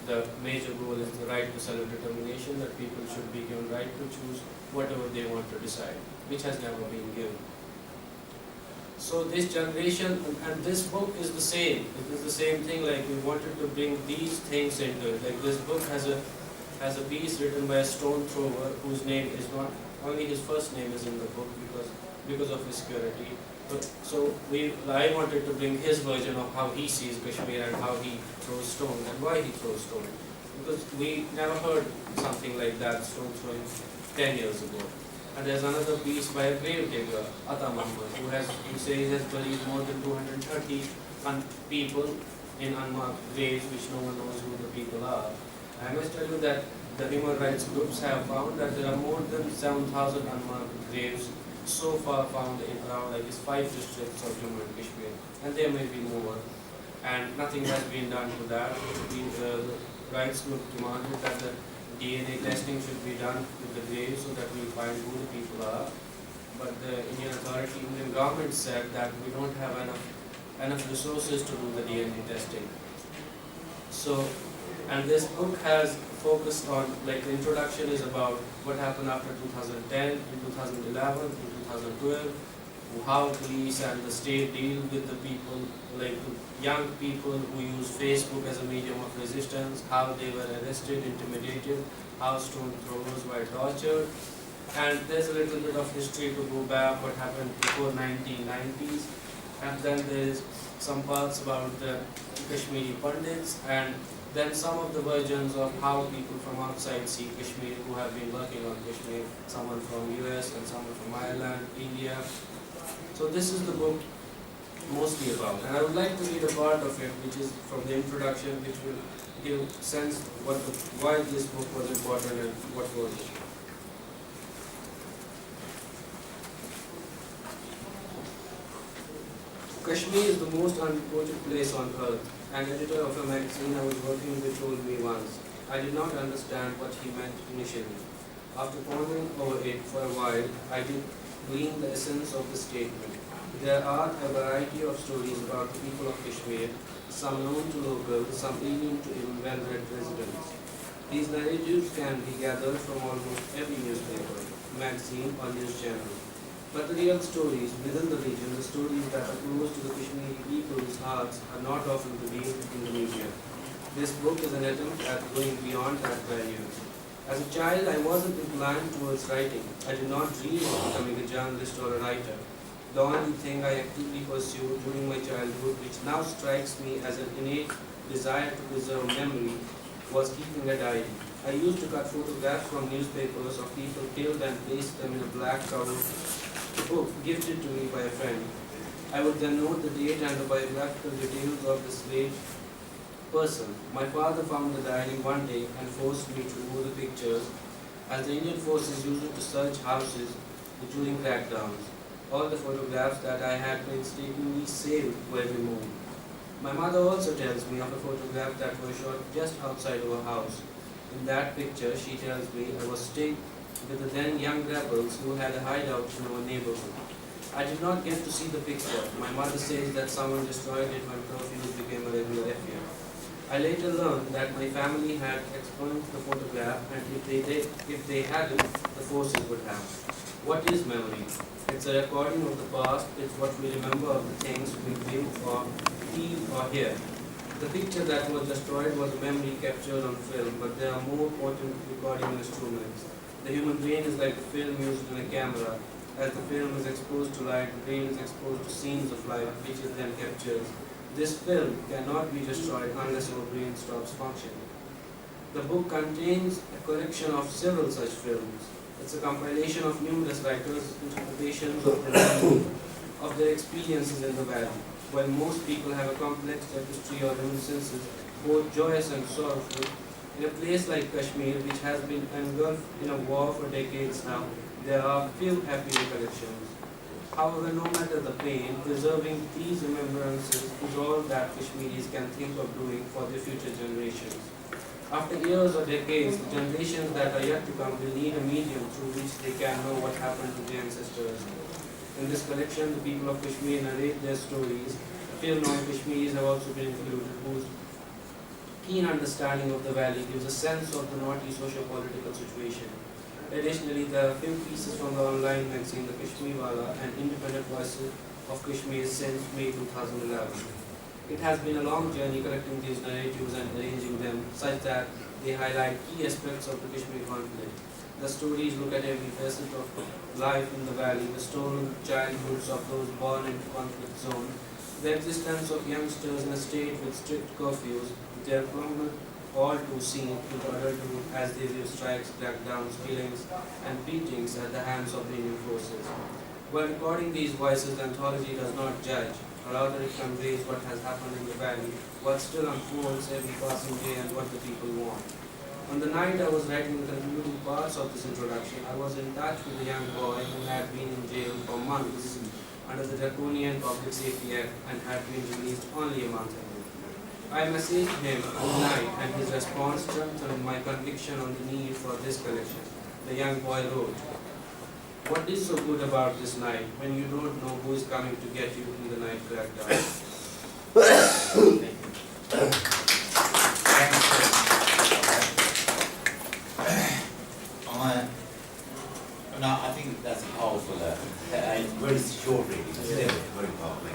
the major goal is the right to self-determination, that people should be given right to choose whatever they want to decide, which has never been given. So this generation, and this book is the same. It is the same thing, like we wanted to bring these things into it. Like this book has a piece written by a stone thrower whose name is not, only his first name is in the book because of his security. So I wanted to bring his version of how he sees Kashmir and how he throws stone and why he throws stone. Because we never heard something like that, stone throwing 10 years ago. And there's another piece by a grave digger, Ata Muhammad, who says has buried more than 230 people in unmarked graves, which no one knows who the people are. I must tell you that the human rights groups have found that there are more than 7,000 unmarked graves so far found in around 5 districts of Jammu and Kashmir, and there may be more, and nothing has been done to that. The rights group demanded that the DNA testing should be done with the graves so that we find who the people are, but the Indian government said that we don't have enough resources to do the DNA testing. So, and this book has focused on, like, the introduction is about what happened after 2010, in 2011, in 2012, how police and the state deal with the people, like the young people who use Facebook as a medium of resistance, how they were arrested, intimidated, how stone throwers were tortured. And there's a little bit of history to go back, what happened before 1990s. And then there's some parts about the Kashmiri Pandits, and then some of the versions of how people from outside see Kashmir who have been working on Kashmir, someone from US and someone from Ireland, India. So this is the book mostly about. And I would like to read a part of it, which is from the introduction, which will give sense why this book was important and what was it. Kashmir is the most unquoted place on earth. An editor of a magazine I was working with told me once. I did not understand what he meant initially. After pondering over it for a while, I did glean the essence of the statement. There are a variety of stories about the people of Kashmir, some known to locals, some alien to even well-read residents. These narratives can be gathered from almost every newspaper, magazine, or news channel. But the real stories within the region, the stories that are close to the Kashmiri people's hearts, are not often revealed in the media. This book is an attempt at going beyond that barrier. As a child, I wasn't inclined towards writing. I did not dream of becoming a journalist or a writer. The only thing I actively pursued during my childhood, which now strikes me as an innate desire to preserve memory, was keeping a diary. I used to cut photographs from newspapers of people killed and place them in a black cover book gifted to me by a friend. I would then note the date and the biographical details of the slave person. My father found the diary one day and forced me to remove the pictures, as the Indian forces used it to search houses during crackdowns. All the photographs that I had painstakingly saved were removed. My mother also tells me of a photograph that was shot just outside our house. In that picture, she tells me, I was with the then young rebels who had a hideout in our neighborhood. I did not get to see the picture. My mother says that someone destroyed it when curfews became a regular affair. I later learned that my family had expunged the photograph, and if they hadn't, the forces would have. What is memory? It's a recording of the past. It's what we remember of the things we feel or feel or hear. The picture that was destroyed was a memory captured on film, but there are more potent recording instruments. The human brain is like the film used in a camera. As the film is exposed to light, the brain is exposed to scenes of life, which it then captures. This film cannot be destroyed unless our brain stops functioning. The book contains a collection of several such films. It's a compilation of numerous writers' interpretations of the valley, of their experiences in the valley. While most people have a complex tapestry or reminiscences, both joyous and sorrowful, in a place like Kashmir, which has been engulfed in a war for decades now, there are few happy recollections. However, no matter the pain, preserving these remembrances is all that Kashmiris can think of doing for their future generations. After years or decades, the generations that are yet to come will need a medium through which they can know what happened to their ancestors. In this collection, the people of Kashmir narrate their stories. Few non-Kashmiris have also been included, whose keen understanding of the valley gives a sense of the knotty socio-political situation. Additionally, there are few pieces from the online magazine The Kashmirwala and Independent Voices of Kashmir since May 2011. It has been a long journey collecting these narratives and arranging them such that they highlight key aspects of the Kashmir conflict. The stories look at every facet of life in the valley, the stolen childhoods of those born into conflict zones, the existence of youngsters in a state with strict curfews, their plummet all too seen into adulthood as they live strikes, crackdowns, killings, and beatings at the hands of the Indian forces. While recording these voices, the anthology does not judge, or rather it conveys what has happened in the valley, what still unfolds every passing day, and what the people want. On the night I was writing the concluding parts of this introduction, I was in touch with a young boy who had been in jail for months under the draconian Public Safety Act and had been released only a month ago. I messaged him on the night, and his response strengthened my conviction on the need for this collection. The young boy wrote, "What is so good about this night when you don't know who is coming to get you in the night crackdown?" Thank you. Now, I think that's a powerful, very short reading, but still very powerful.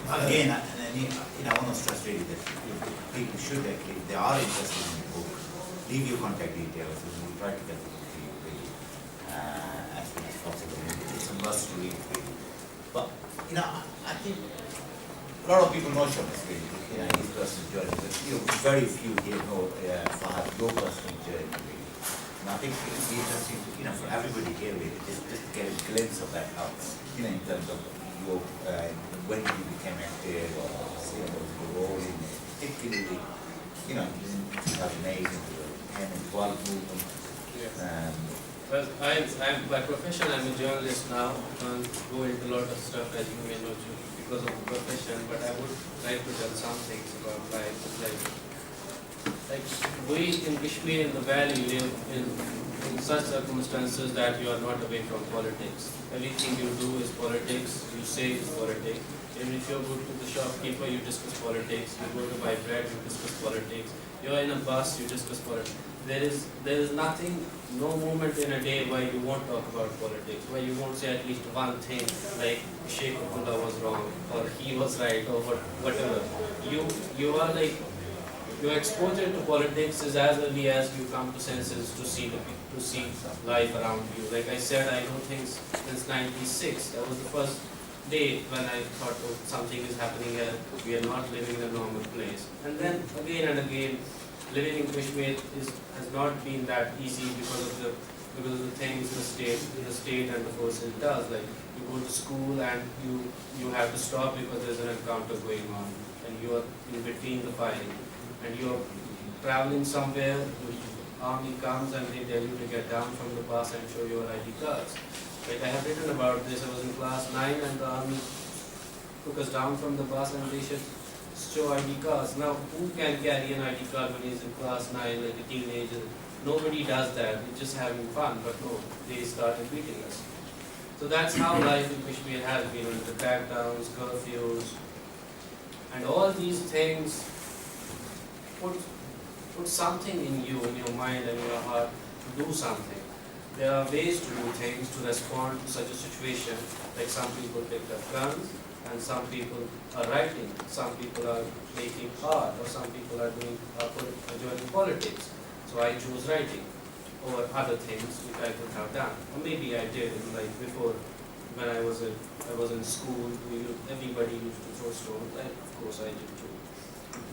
Again, I want to stress really that people should actually, if they are interested in the book, leave your contact details and we'll try to get the book to you really, as soon as possible. It's a must read really. But, I think a lot of people know Shamus really, his personal journey, but very few here know Fahad, your personal journey really. And I think it would be interesting, for everybody here really, just to get a glimpse of that house, in terms of your, when you became active or your role in it, particularly, in 2008 into the 10 and 12 movement. Well, I'm by profession I'm a journalist now. I can't go into a lot of stuff as you may know because of the profession, but I would like to tell some things about life. Like we in Kashmir in the valley live in such circumstances that you are not away from politics. Everything you do is politics, you say is politics. Even if you go to the shopkeeper, you discuss politics. You go to buy bread, you discuss politics. You are in a bus, you discuss politics. There is nothing, no moment in a day where you won't talk about politics, where you won't say at least one thing like Sheikh Abdullah was wrong or he was right or whatever. You are like, your exposure to politics is as early as you come to senses to see life around you. Like I said, I know things since '96. That was the first day when I thought, oh, something is happening here. We are not living in a normal place. And then again and again, living in Kashmir has not been that easy because of the things the state and the forces does. Like you go to school and you have to stop because there's an encounter going on, and you are in between the firing. And you're traveling somewhere, the army comes and they tell you to get down from the bus and show your ID cards. Like I have written about this, I was in class 9 and the army took us down from the bus and they said, show ID cards. Now, who can carry an ID card when he's in class 9, like a teenager? Nobody does that. We're just having fun, but no, they started beating us. So that's how life in Kashmir has been, with the crackdowns, curfews, and all these things put something in you, in your mind and your heart to do something. There are ways to do things, to respond to such a situation. Like some people picked up guns, and some people are writing, some people are making art, or some people are joining politics. So I chose writing over other things which I could have done. Or maybe I did, like before, when I was in school, everybody used to throw stones. Of course I did too,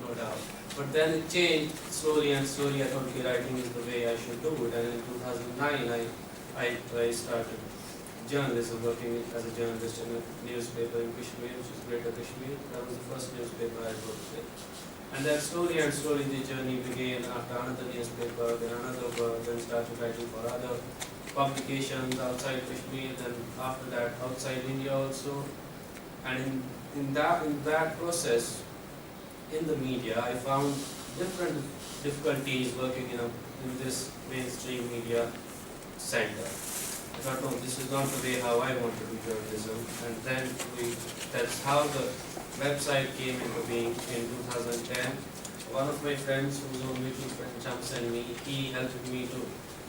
no doubt. But then it changed slowly and slowly. I thought, okay, writing is the way I should do it. And in 2009, I started journalism, working as a journalist in a newspaper in Kashmir, which is Greater Kashmir. That was the first newspaper I worked with. And then slowly and slowly the journey began. After another newspaper, then another work, then started writing for other publications outside Kashmir, then after that outside India also. And in that process, in the media, I found different difficulties working in this mainstream media center. I thought, no, this is not the way how I want to do journalism. And then that's how the website came into being in 2010. One of my friends, who's a mutual friend, Chams and me, he helped me to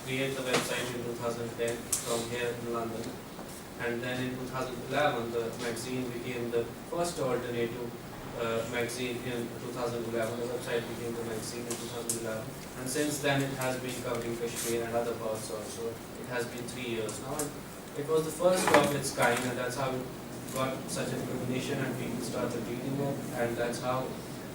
create the website in 2010 from here in London. And then in 2011, the magazine became the first alternative magazine in 2011. The website became the magazine in 2011. And since then, it has been covering Kashmir and other parts also. It has been 3 years now. And it was the first of its kind, and that's how it got such a recognition, and people started reading it. And that's how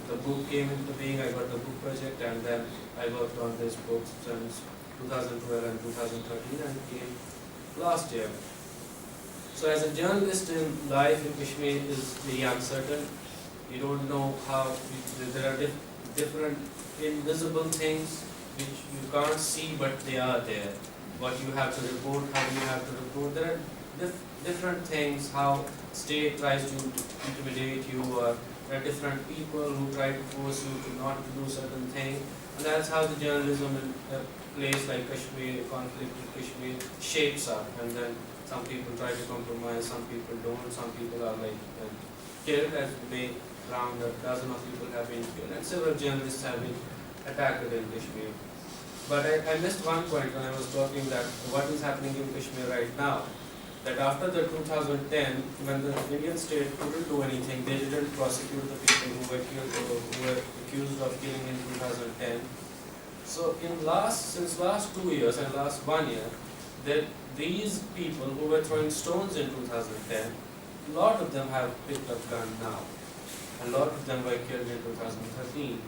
the book came into being. I got the book project, and then I worked on this book since 2012 and 2013, and it came last year. So as a journalist, in life in Kashmir is very uncertain. You don't know how, there are different invisible things which you can't see, but they are there. What you have to report, how you have to report. There are different things, how state tries to intimidate you, or there are different people who try to force you to not do certain things. And that's how the journalism in a place like Kashmir, conflict in Kashmir, shapes up. And then some people try to compromise, some people don't, some people are like killed, as may around a dozen of people have been killed, and several journalists have been attacked in Kashmir. But I missed one point when I was talking that what is happening in Kashmir right now, that after the 2010, when the Indian state couldn't do anything, they didn't prosecute the people who were killed or who were accused of killing in 2010. So since last 2 years and last 1 year, that these people who were throwing stones in 2010, a lot of them have picked up guns now. A lot of them were killed in 2013.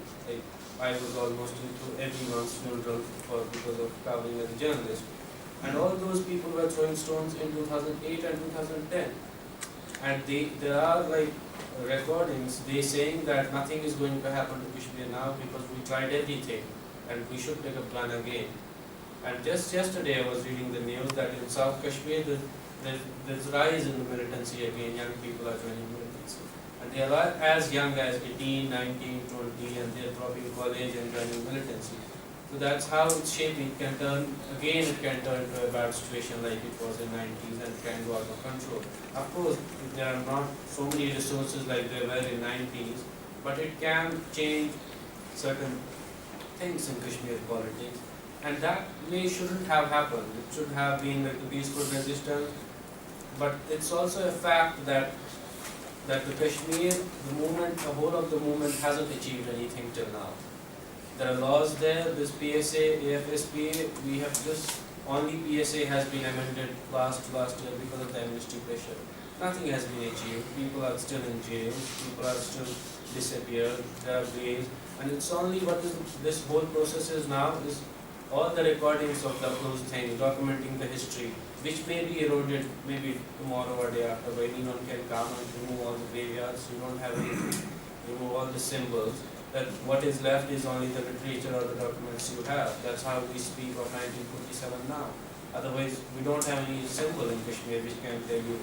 I was almost into everyone's funeral because of traveling as a journalist. And all those people were throwing stones in 2008 and 2010. And there are recordings, they saying that nothing is going to happen to Kashmir now because we tried everything and we should pick up gun again. And just yesterday I was reading the news that in South Kashmir there's rise in the militancy again. Young people are joining militancy. And they are as young as 18, 19, 20, and they are dropping college and joining militancy. So that's how it's shaping. It can turn into a bad situation like it was in 90s, and it can go out of control. Of course, there are not so many resources like there were in 90s, but it can change certain things in Kashmir politics. And that shouldn't have happened. It should have been like a peaceful resistance. But it's also a fact that the Kashmir, the whole of the movement hasn't achieved anything till now. There are laws there, this PSA, AFSPA, we have just, only PSA has been amended last year because of the amnesty pressure. Nothing has been achieved, people are still in jail, people are still disappeared, there are graves, and it's only this whole process is now is all the recordings of those things, documenting the history, which may be eroded maybe tomorrow or day after, but anyone can come and remove all the graveyards, you don't have anything, remove all the symbols, that what is left is only the literature or the documents you have. That's how we speak of 1947 now. Otherwise, we don't have any symbol in Kashmir which can tell you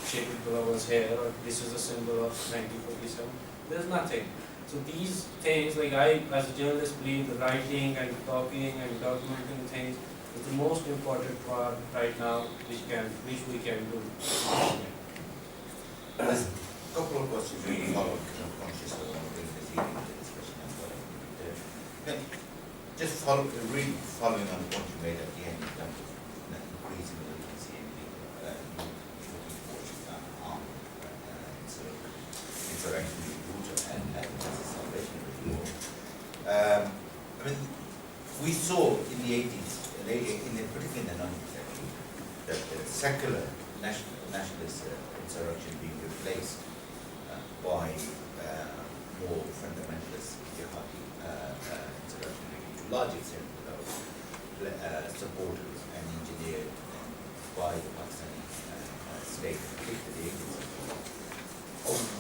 Sheikh Abdullah was here or this is a symbol of 1947. There's nothing. So these things, like I as a journalist believe the writing and talking and documenting things is the most important part right now which we can do. There's a couple of questions we follow, because I'm conscious that I want to bring this evening to discussion as well. Just really following on the point you made at the end in terms of increasing the literacy in people looking for armed interaction with water and as a salvation of the war. I mean, we saw in the 80s, particularly in the 90s actually, that the secular nationalist insurrection being replaced by more fundamentalist jihadi insurrection, to a large extent supported and engineered by the Pakistani state, particularly the agency.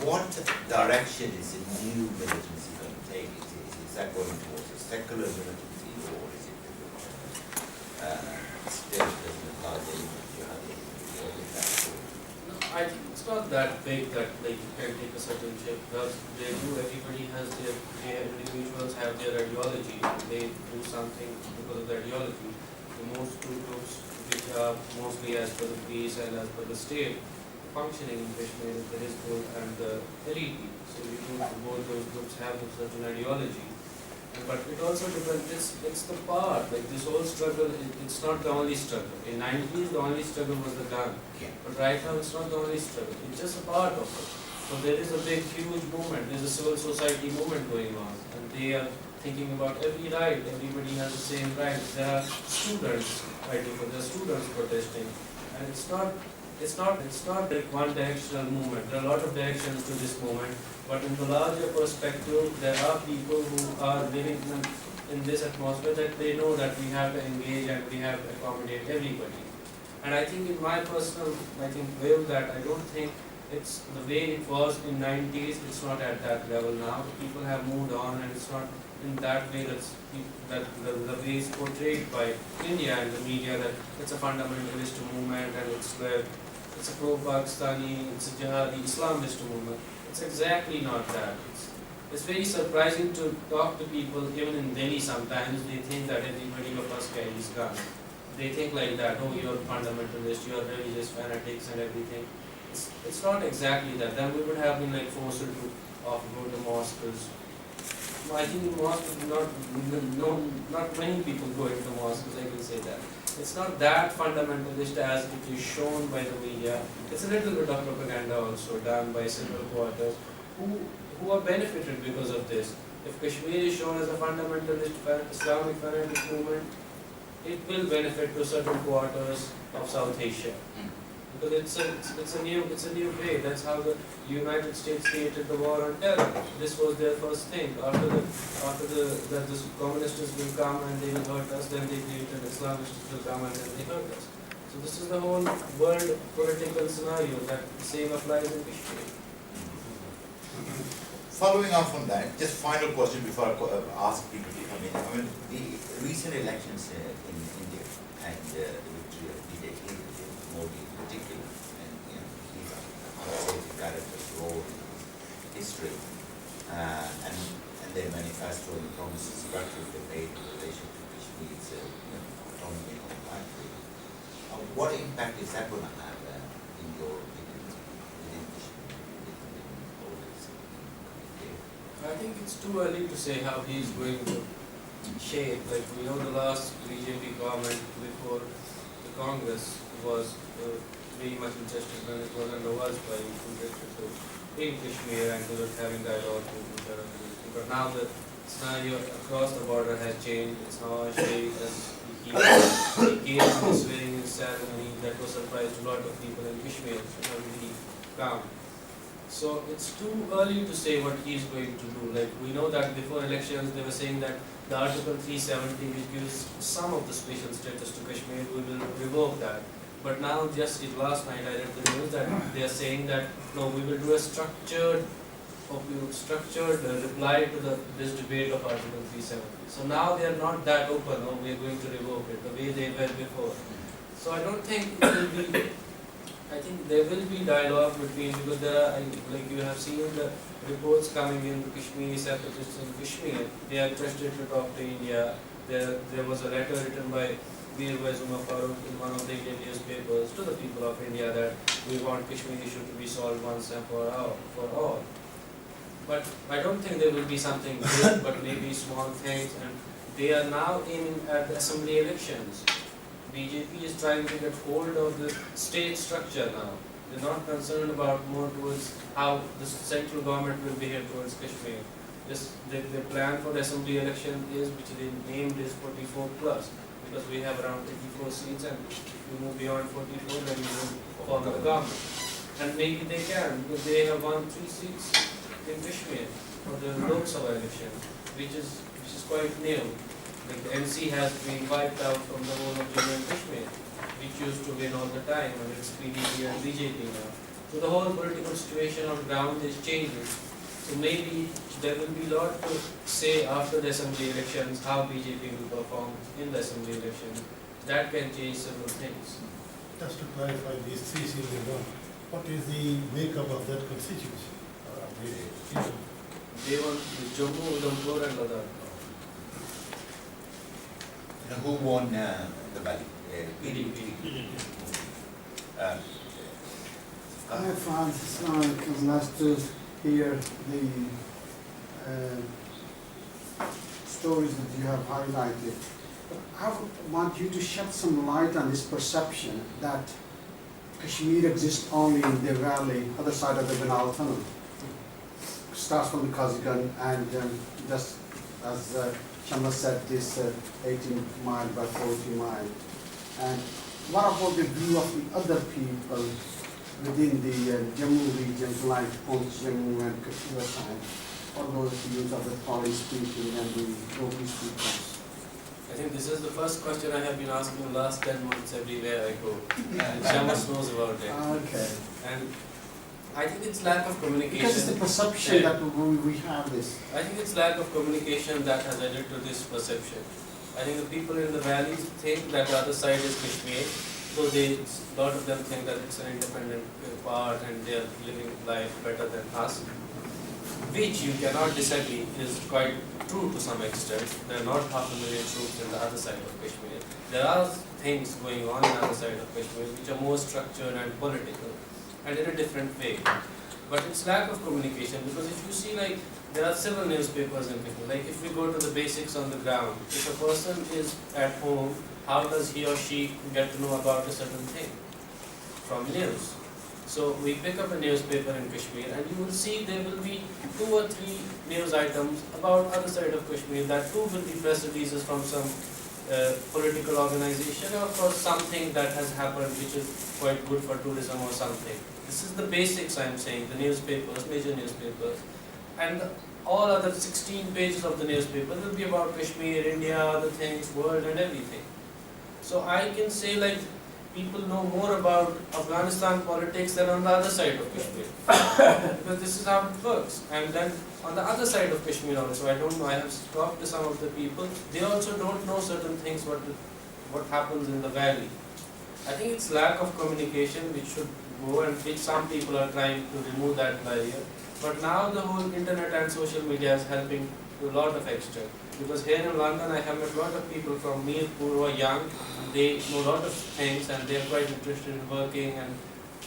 What direction is the new militancy going to take? Is that going towards a secular militancy, or is it still doesn't apply to jihadi? No, I think it's not that big that like you can take a certain shape, because everybody has their individuals have their ideology, and they do something because of their ideology. The most two groups which are mostly as per the peace and as per the state functioning in Kashmir is the Hizbul and the elite. So you know both those groups have a certain ideology. But it also depends, it's the part, like this whole struggle, it's not the only struggle. In 90s, the only struggle was the gun. Yeah. But right now, it's not the only struggle, it's just a part of it. So there is a big, huge movement, there's a civil society movement going on. And they are thinking about every right, everybody has the same rights. There are students fighting for, there are students protesting. And it's not like one directional movement. There are a lot of directions to this movement. But in the larger perspective, there are people who are living in this atmosphere that they know that we have to engage and we have to accommodate everybody. And I think in my personal, view that I don't think it's the way it was in 90s, it's not at that level now. People have moved on, and it's not in that way that the way it's portrayed by India and the media, that it's a fundamentalist movement and it's a pro-Pakistani, it's a jihadi Islamist movement. It's exactly not that. It's very surprising to talk to people, even in Delhi sometimes, they think that everybody of us carries guns. They think like that, oh, you're fundamentalist, you're religious fanatics and everything. It's not exactly that. Then we would have been like forced to go to mosques. I think in mosques, not many people go into mosques, I can say that. It's not that fundamentalist as it is shown by the media. It's a little bit of propaganda also done by civil quarters who are benefited because of this. If Kashmir is shown as a fundamentalist Islamic fanatic movement, it will benefit to certain quarters of South Asia. Because it's a new way. That's how the United States created the war on terror. This was their first thing. After that the communists will come and they will hurt us, then they created Islamists will come and then they hurt us. So this is the whole world political scenario that the same applies in Kashmir. Following on from that, just final question before I ask people to come in. I mean, the recent elections in India and the victory of BJP, Modi in particular, and he's unsafe character's role in history, and their manifesto and the promises gradually they made in relation to Kashmir's autonomy and country. What impact is that going to have in your opinion within Kashmir, within all this? I think it's too early to say how he's going to shape. Like we know the last BJP government before the Congress was very much interested when it was under Vajpayee, interested to in Kashmir and they were having dialogue with each other. But now the scenario across the border has changed. It's now a shape and he gave this swearing-in ceremony that was surprised a lot of people in Kashmir. It was really calm. So it's too early to say what he's going to do. Like we know that before elections they were saying that the Article 370 which gives some of the special status to Kashmir, we will revoke that. But now just last night I read the news that they are saying that no, we will do a structured reply to this debate of Article 370. So now they are not that open, no, we are going to revoke it the way they were before. So I don't think it will be I think there will be dialogue between, because there are, like you have seen the reports coming in, the Kashmiri separatists in Kashmir, they are interested to talk to India. There was a letter written by Veer Zuma Farooq in one of the Indian newspapers to the people of India that we want Kashmir issue to be solved once and for all. But I don't think there will be something big, but maybe small things, and they are now aiming at the assembly elections. BJP is trying to get hold of the state structure now. They're not concerned about more towards how the central government will behave towards Kashmir. Just the plan for the assembly election is, which they named is 44 plus, because we have around 84 seats, and if you move beyond 44, then you will form the government. And maybe they can, because they have won 3 seats in Kashmir for the Lok Sabha election, which is quite new. Like the NC has been wiped out from the whole of Jammu and Kashmir, which used to win all the time, and it's PDP and BJP now. So the whole political situation on ground is changing. So maybe there will be a lot to say after the assembly elections, how BJP will perform in the assembly election. That can change several things. Just to clarify these 3 seats they won, what is the makeup of that constituency? They won Jammu, Udhampur and Ladakh. Who won the valley? PDP. I found it's nice to hear the stories that you have highlighted. But I want you to shed some light on this perception that Kashmir exists only in the valley, other side of the Banal Tunnel. Starts from the Kazakhstan and just as Shama said, this 18 mile by 40 mile. And what about the view of the other people within the Jammu region, like Poonch, Jammu and Kashmir side, all those views of the Pali speaking and the local speakers? I think this is the first question I have been asking the last 10 months everywhere I go. And Shamas knows about it. Okay. And I think it's lack of communication. Because it's the perception that we have this. I think it's lack of communication that has added to this perception. I think the people in the valleys think that the other side is Kashmir, so a lot of them think that it's an independent part and they are living life better than us, which you cannot disagree is quite true to some extent. There are not 500,000 troops in the other side of Kashmir. There are things going on the other side of Kashmir which are more structured and political and in a different way. But it's lack of communication, because if you see, like, there are several newspapers in Kashmir. Like, if we go to the basics on the ground, if a person is at home, how does he or she get to know about a certain thing? From news. So we pick up a newspaper in Kashmir and you will see there will be 2 or 3 news items about other side of Kashmir. That too will be press releases from some political organization or for something that has happened which is quite good for tourism or something. This is the basics I am saying, the newspapers, major newspapers. And all other 16 pages of the newspaper will be about Kashmir, India, other things, world and everything. So I can say, like, people know more about Afghanistan politics than on the other side of Kashmir. Because this is how it works. And then on the other side of Kashmir also, I don't know, I have talked to some of the people, they also don't know certain things, what happens in the valley. I think it's lack of communication which should go, and which some people are trying to remove that barrier. But now the whole internet and social media is helping to a lot of extent. Because here in London I have met a lot of people from Mirpur who are young, they know a lot of things and they are quite interested in working, and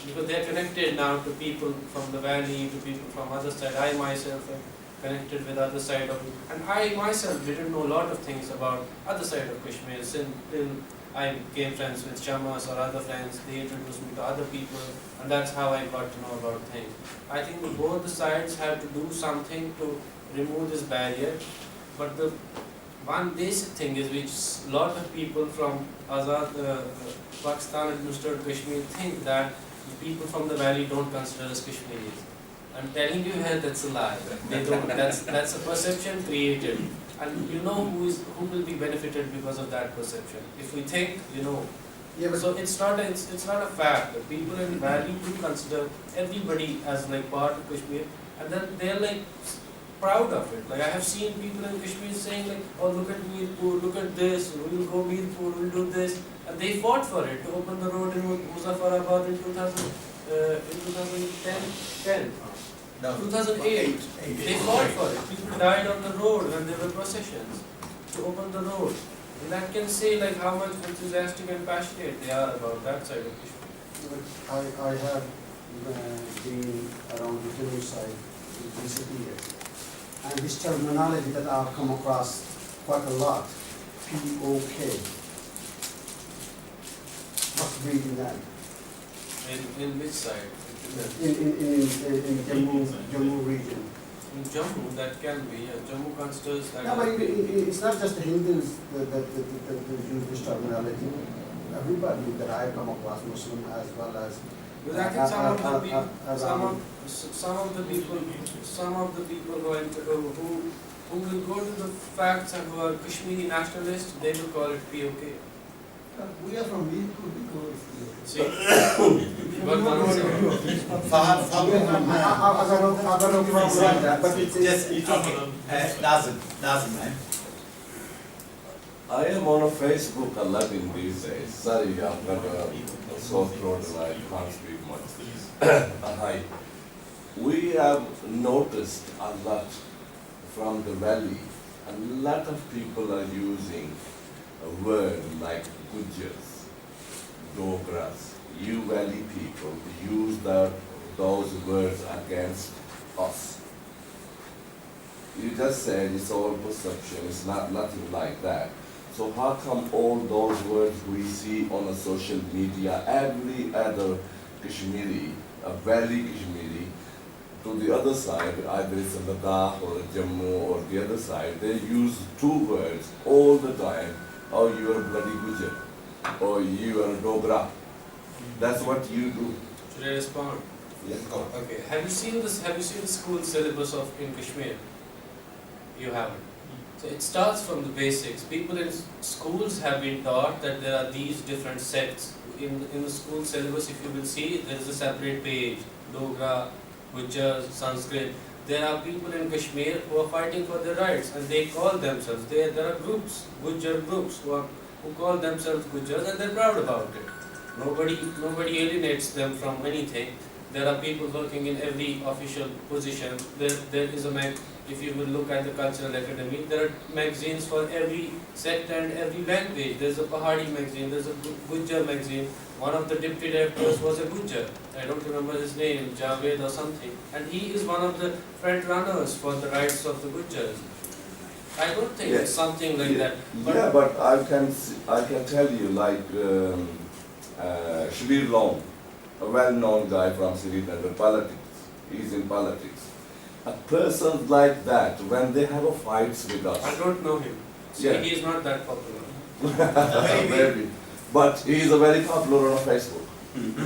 because they are connected now to people from the valley, to people from other side. I myself am connected with other side of it. And I myself didn't know a lot of things about other side of Kashmir till I became friends with Shamas or other friends. They introduced me to other people, and that's how I got to know about things. I think both the sides have to do something to remove this barrier. But the one basic thing is which a lot of people from Azad, Pakistan administered Kashmir think that the people from the valley don't consider us Kashmiris. I'm telling you here, that's a lie. They don't. That's a perception created, and you know who will be benefited because of that perception. If we think, you know. Yeah, but So it's not a fact. The people in the valley do consider everybody as like part of Kashmir, and then they're like proud of it. Like I have seen people in Kashmir saying like, oh look at Mirpur, look at this, we'll go Mirpur, we'll do this. And they fought for it to open the road in Muzaffarabad in 2010. No. 2008. They fought for it. People died on the road when there were processions to open the road. And that can say like how much enthusiastic and passionate they are about that side of Kashmir. I have been around the Jammu side in recent years. And this terminology that I've come across quite a lot, POK. What's reading that? In which side? In Jammu region. In Jammu, that can be. Jammu considers that. No, but it's not just the Hindus that use this terminology. Everybody that I come across, Muslim as well as. Because I think some of the people who will go to the facts and who are Kashmiri nationalists, they will call it POK. We are from Mirpur because. See? But I don't know that, but it's Just, okay, Nazim, man. I am on a Facebook a lot in these days. Sorry, I've got a sore throat and I can't speak much. Hi. We have noticed a lot from the valley. A lot of people are using a word like Gujars, Dogras. You valley people use those words against us. You just said it's all perception, it's nothing like that. So how come all those words we see on a social media, every other Kashmiri, a valley Kashmiri, to the other side, either it's a Ladakh or a Jammu or the other side, they use two words all the time. Oh, you are a bloody Gujar, or you are a Dogra. That's what you do. should I respond? Yes. Okay. Have you seen this? Have you seen the school syllabus of in Kashmir? You haven't. So it starts from the basics. People in schools have been taught that there are these different sects. In the school syllabus, if you will see, there is a separate page. Dogra, Gujars, Sanskrit. There are people in Kashmir who are fighting for their rights, and they call themselves. There are groups, Gujar groups, who call themselves Gujars, and they're proud about it. Nobody alienates them from anything. There are people working in every official position. There is if you will look at the cultural academy, there are magazines for every sect and every language. There's a Pahadi magazine, there's a Gujar magazine. One of the deputy directors was a Gujar. I don't remember his name, Javed or something. And he is one of the front runners for the rights of the Gujars. I don't think it's something like that. But I can tell you, like Shabir Long, a well-known guy from Srinagar, politics. He's in politics. A person like that, when they have a fights with us. I don't know him. See, he is not that popular. Maybe. But he is a very popular on Facebook,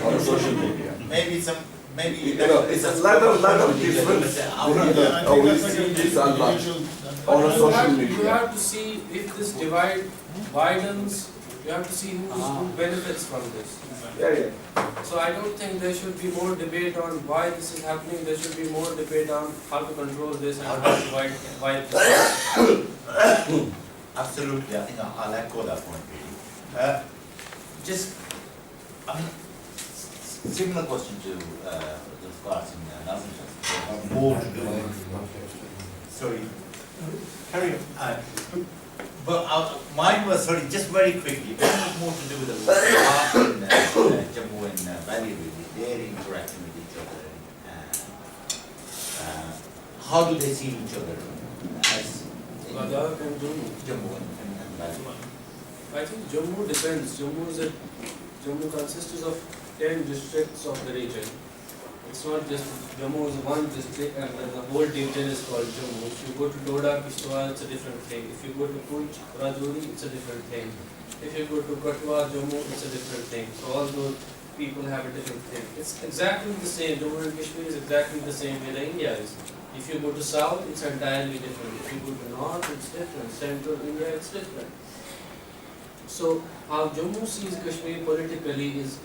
on social media. Maybe it's a lot of difference. We see this a lot on a social media. You have to see if this divide widens. You have to see who benefits from this. Yeah. So I don't think there should be more debate on why this is happening. There should be more debate on how to control this and how to wipe this. Absolutely, I think I'll echo that point really. Similar question to the Scots and Nazim. More to do sorry. Carry on. But mine was, just very quickly, mine was more to do with the Ladakh and Jammu and Valley really, their interaction with each other. How do they see each other as in Ladakh and Jammu and Valley? I think Jammu depends. Jammu consists of 10 districts of the region. It's not just Jammu is one district and then the whole division is called Jammu. If you go to Doda, Kishtwar, it's a different thing. If you go to Poonch, Rajouri, it's a different thing. If you go to Katwa, Jammu, it's a different thing. So all those people have a different thing. It's exactly the same. Jammu and Kashmir is exactly the same way that India is. If you go to South, it's entirely different. If you go to North, it's different. Central India, it's different. So how Jammu sees Kashmir politically is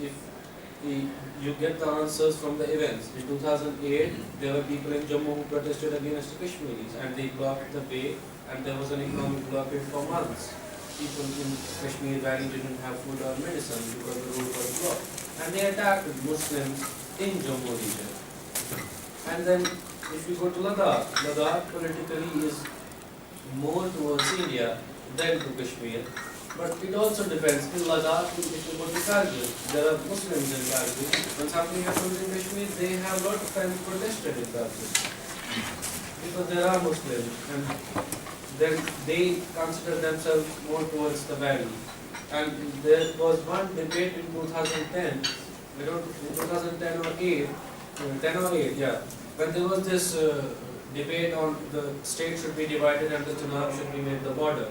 you get the answers from the events. In 2008, there were people in Jammu who protested against the Kashmiris and they blocked the way, and there was an economic blockade for months. People in Kashmir Valley didn't have food or medicine because the road was blocked. And they attacked Muslims in Jammu region. And then if you go to Ladakh, Ladakh politically is more towards India than to Kashmir. But it also depends. In Ladakh, if you go to Kargil, there are Muslims in Kargil. When something happens in Kashmir, they have a lot of times protested in Kargil. Because there are Muslims, and then they consider themselves more towards the valley. And there was one debate in 2010, I don't, in 2010 or 8, 10 or 8, yeah, when there was this debate on the state should be divided and the Chenab should be made the border.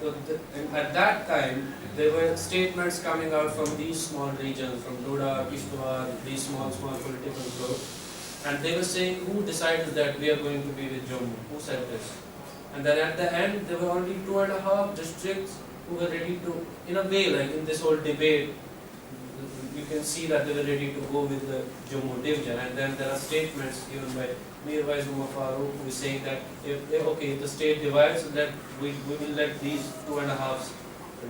So and at that time, there were statements coming out from these small regions, from Doda, Kishtwar, these small political groups, and they were saying, who decided that we are going to be with Jammu? Who said this? And then at the end, there were only 2.5 districts who were ready to, in a way, like in this whole debate, you can see that they were ready to go with the Jammu division. And then there are statements given by Mir Wais Umar Farooq, who is saying that if the state divides, that we will let these 2.5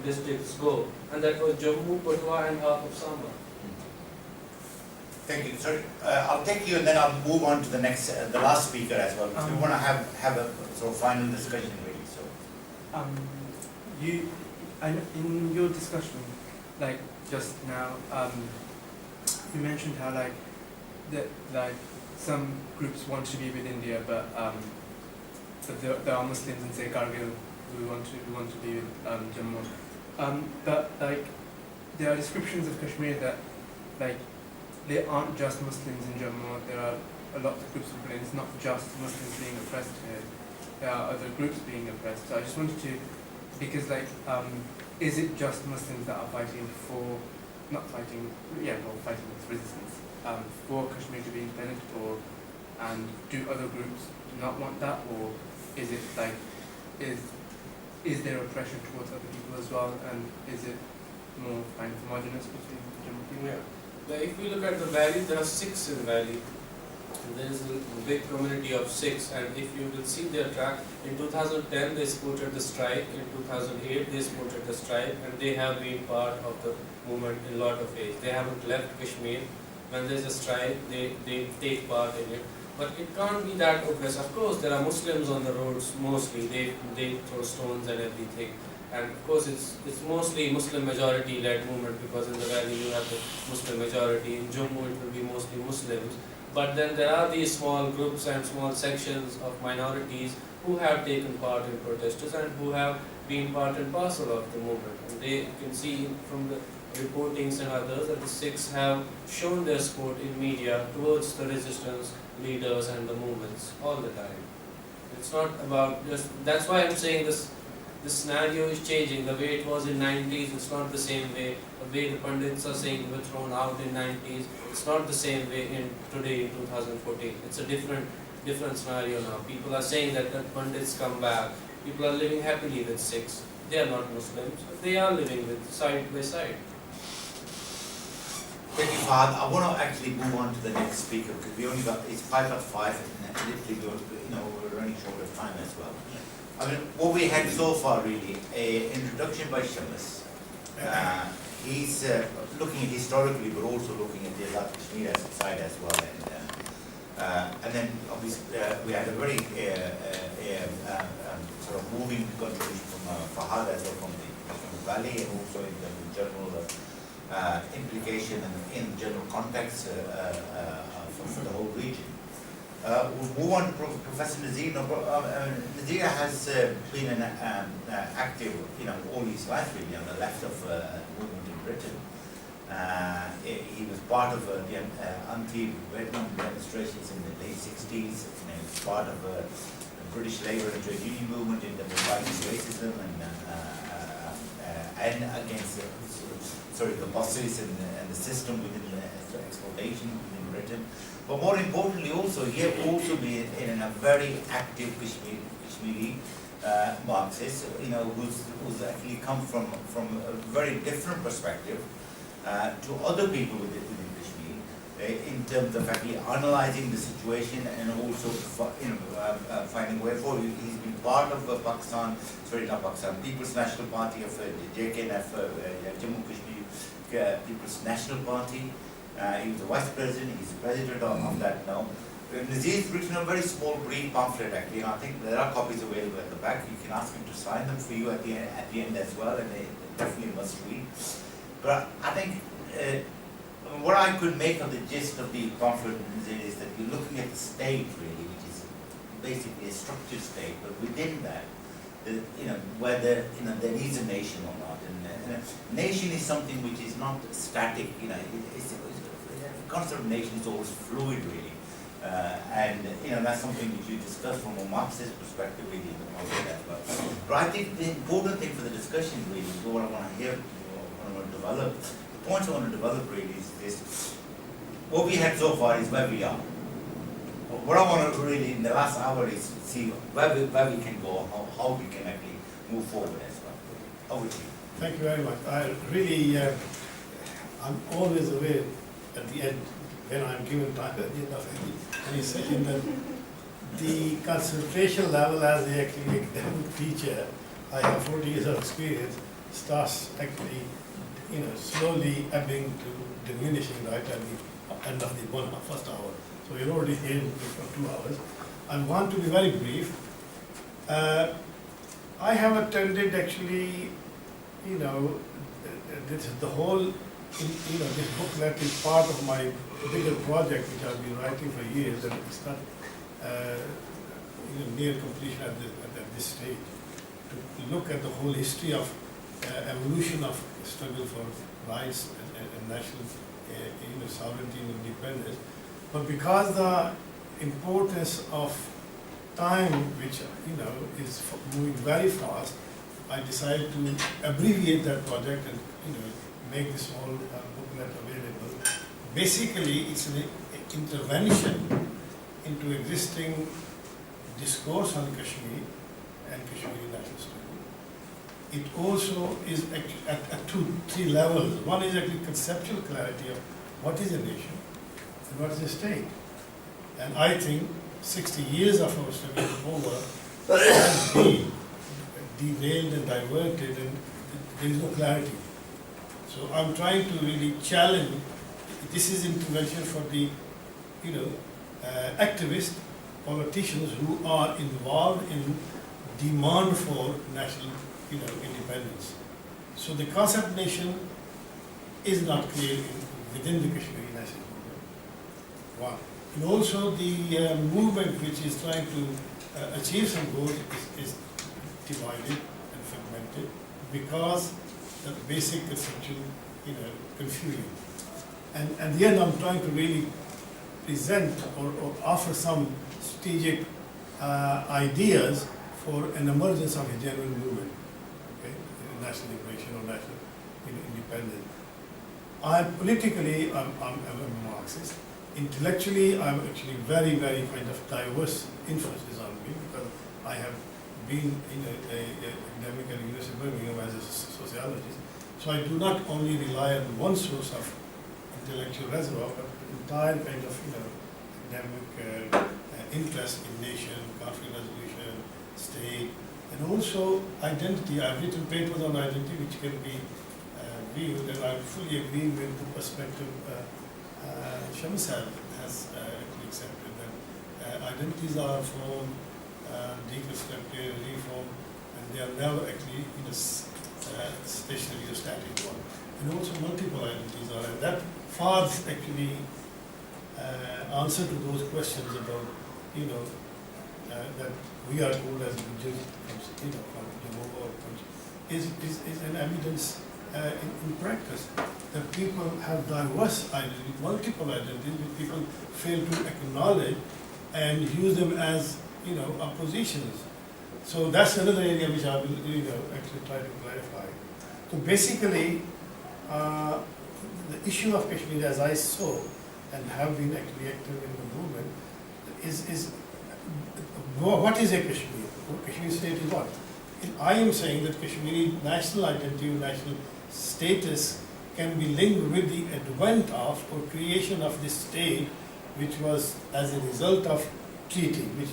districts go. And that was Jammu, Patwa and half of Samba. Thank you. Sorry, I'll take you and then I'll move on to the next, the last speaker as well. Because we want to have a sort of final discussion really. So, in your discussion, like just now, you mentioned how like some groups want to be with India, but there are Muslims in say Kargil who want to be with Jammu. But like there are descriptions of Kashmir that like there aren't just Muslims in Jammu. There are a lot of groups of people. It's not just Muslims being oppressed here. There are other groups being oppressed. So I just wanted to, because like, is it just Muslims that are fighting for, not fighting, fighting with resistance, for Kashmir to be independent, and do other groups not want that, or is it like, is there oppression towards other people as well, and is it more kind of homogenous between the Jammu people? Yeah. If we look at the valley, there are 6 in valley. There is a big community of 6, and if you will see their track, in 2010 they supported the strike, in 2008 they supported the strike, and they have been part of the movement in a lot of ways. They haven't left Kashmir. When there is a strike, they take part in it. But it can't be that oppressive. Of course, there are Muslims on the roads mostly. They throw stones and everything. And of course, it's mostly Muslim majority led movement, because in the valley you have the Muslim majority. In Jammu it will be mostly Muslims. But then there are these small groups and small sections of minorities who have taken part in protests and who have been part and parcel of the movement. And they can see from the reportings and others that the Sikhs have shown their support in media towards the resistance leaders and the movements all the time. It's not about just, that's why I'm saying this scenario is changing. The way it was in 90s, it's not the same way. The way the pundits are saying we were thrown out in 90s, it's not the same way in today in 2014. It's a different scenario now. People are saying that the pundits come back. People are living happily with Sikhs. They are not Muslims. They are living with side by side. thank you, Fahad. I want to actually move on to the next speaker because we only got, it's 5:05 and literally we're running short of time as well. I mean, what we had so far really, an introduction by Shamus. He's looking historically, but also looking at the Azad Kashmir side as well. And then obviously we had a very sort of moving contribution from Fahad as well from the valley, and also in the general implication and in general context for the whole region. We'll move on to Professor Nazir. Nazir has been an active, all his life really on the left of movement in Britain. He was part of the anti-Vietnam demonstrations in the late 60s. He was part of the British Labour and Trade Union movement in the fighting racism and against the bosses and the system within the exploitation within Britain. But more importantly also, he has also been in a very active Kashmiri Marxist, who's actually come from a very different perspective to other people within in terms of actually analyzing the situation and also finding a way forward. He's been part of People's National Party of JKNF, Jammu Kashmir People's National Party. He was the vice president, he's the president of that now. Nazir's written a very small, brief pamphlet actually, and I think there are copies available at the back. You can ask him to sign them for you at the end as well, and they definitely must read. But I think what I could make of the gist of the pamphlet is that you're looking at the state really, which is basically a structured state, but within that, whether there is a nation or not. And a nation is something which is not static. The concept of nation is always fluid really. And that's something which you discuss from a Marxist perspective really as well. But I think the important thing for the discussion really, what I want to hear, what I want to develop, the points I want to develop really is this. What we had so far is where we are. What I want to really in the last hour is see where we can go, how we can actually move forward as well. Over to you. Thank you very much. I really, I'm always aware at the end, when I'm given time at the end of any session, that the concentration level as the actually academic teacher, I have 40 years of experience, starts actually, slowly ebbing to diminishing right at the end of the first hour. So we're already here for 2 hours. I want to be very brief. I have attended actually, this is the whole, this booklet is part of my bigger project which I've been writing for years, and it's not near completion at this stage. To look at the whole history of evolution of struggle for rights and national sovereignty and independence. But because the importance of time, which is moving very fast, I decided to abbreviate that project and make this whole booklet available. Basically, it's an intervention into existing discourse on Kashmir and Kashmiri national struggle. It also is at three levels. One is actually conceptual clarity of what is a nation and what is a state. And I think 60 years of our struggle over has been derailed and diverted, and there is no clarity. So I'm trying to really challenge. This is intervention for the, activists, politicians who are involved in demand for national, independence. So the concept nation is not clear within the Kashmiri national movement. One. And also the movement which is trying to achieve some goals is divided and fragmented because the basic conceptual, confusion. And at the end, I'm trying to really present or offer some strategic ideas for an emergence of a genuine movement, okay, national liberation or national independence. Politically, I'm a Marxist. Intellectually, I'm actually very, very kind of diverse influences on me because I have been in a academic at the University of Birmingham as a sociologist. So I do not only rely on one source of intellectual reservoir, but entire kind of academic interest in nation, conflict resolution, state, and also identity. I've written papers on identity which can be viewed, and I fully agree with the perspective Shamsad has actually accepted that identities are formed, deconstructed, reformed, and they are never actually stationary or static one. And also multiple identities are, and that far actually answer to those questions about, that we are told as Jews from Jehovah or is an evidence in practice that people have diverse identities, multiple identities, which people fail to acknowledge and use them as oppositions. So that's another area which I will actually try to clarify. So basically, the issue of Kashmir, as I saw and have been actually active in the movement, is what is a Kashmir? Kashmir state is what? I am saying that Kashmiri national identity, national status can be linked with the advent of or creation of this state, which was as a result of treaty, which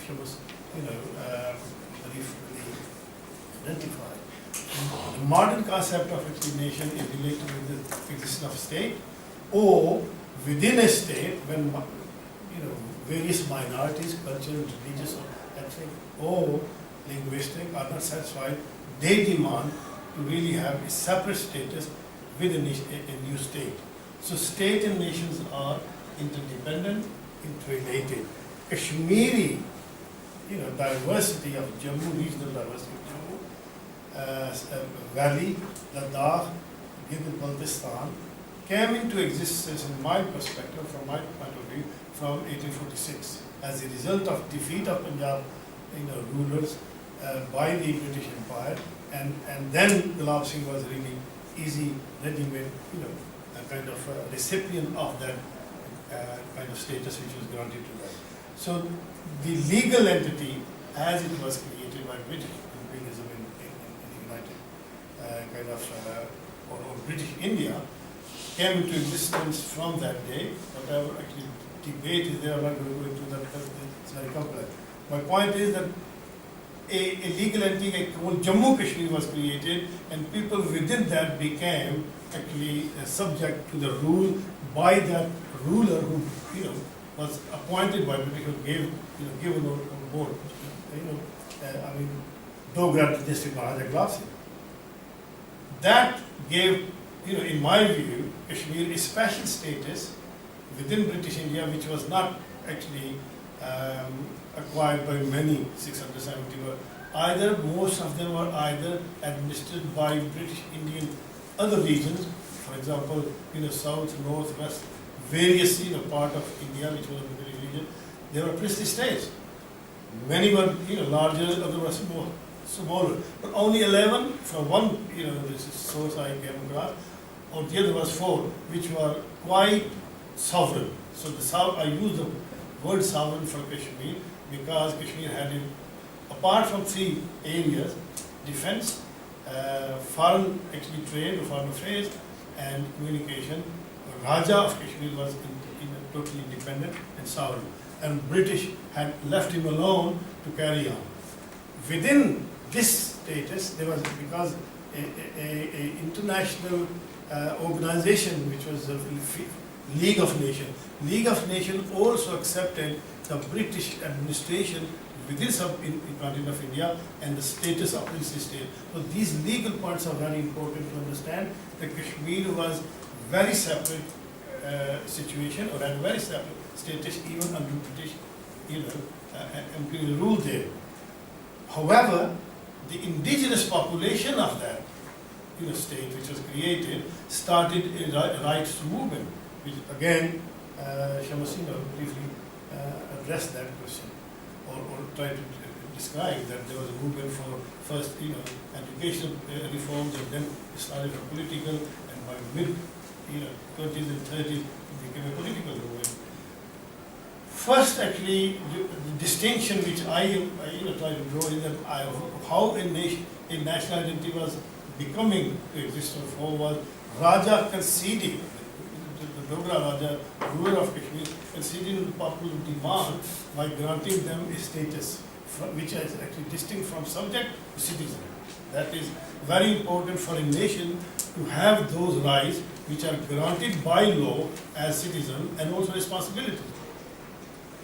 she was, briefly identified. The modern concept of a nation is related with the existence of state, or within a state, when various minorities, cultural, religious, or ethnic, or linguistic, are not satisfied, they demand to really have a separate status with a new state. So state and nations are interdependent, interrelated. Kashmiri, diversity of Jammu, regional diversity of Jammu, Valley, Ladakh, Gilgit-Baltistan, came into existence, in my perspective, from my point of view, from 1846, as a result of defeat of Punjab, rulers by the British Empire, and then Gulab Singh was really easy, ready-made, a kind of recipient of that kind of status which was granted to them. So the legal entity, as it was created by British imperialism in the United or British India, came into existence from that day. Whatever actually debate is there, I'm not going to go into that because it's very complex. My point is that a legal entity called Jammu Kashmir was created, and people within that became actually subject to the rule by that ruler who was appointed by British, who given on board. Dogra district Maharaja Gulab Singh. That gave, in my view, Kashmir a special status within British India, which was not actually acquired by many 670 were either, most of them were either administered by British Indian other regions, for example, south, north, west, various part of India which was a British region. There were princely states. Many were larger, others were smaller, but only 11 from one this is source I came across, or the other was 4, which were quite sovereign. So I use the word sovereign for Kashmir because Kashmir had, apart from 3 areas, defense, foreign trade or foreign affairs, and communication. Raja of Kashmir was totally independent and sovereign, and British had left him alone to carry on. Within this status, there was, because a international organization which was the League of Nations. League of Nations also accepted the British administration within in continent of India and the status of princely state. So these legal points are very important to understand that Kashmir was very separate situation, or had a very separate status even under British imperial rule there. However, the indigenous population of that state which was created started a rights movement, which again Shamasino briefly addressed that question, or tried to describe that there was a movement for first educational reforms, and then it started a political, and by mid 20s and 30s it became a political movement. First, actually, the distinction which I try to draw is that how a national identity was becoming to exist before was Raja conceding, the Dogra Raja, ruler of Kashmir, conceding the popular demand by granting them a status which is actually distinct from subject to citizen. That is very important for a nation to have those rights which are granted by law as citizen, and also responsibilities.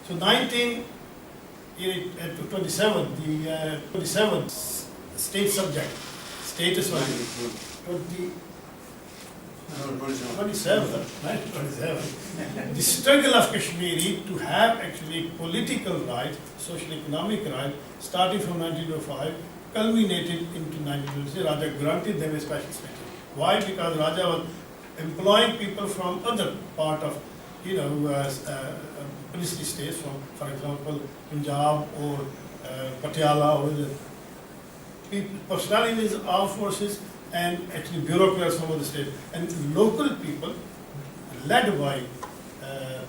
So 1927, the 27 state subject status was 1927. The struggle of Kashmiri to have actually political rights, social economic rights, starting from 1905, culminated into 1926. Raja granted them a special status. Why? Because Raja was employing people from other part of princely states, from, for example, Punjab or Patiala, or the personalities of armed forces, and actually bureaucrats from other states, and local people led by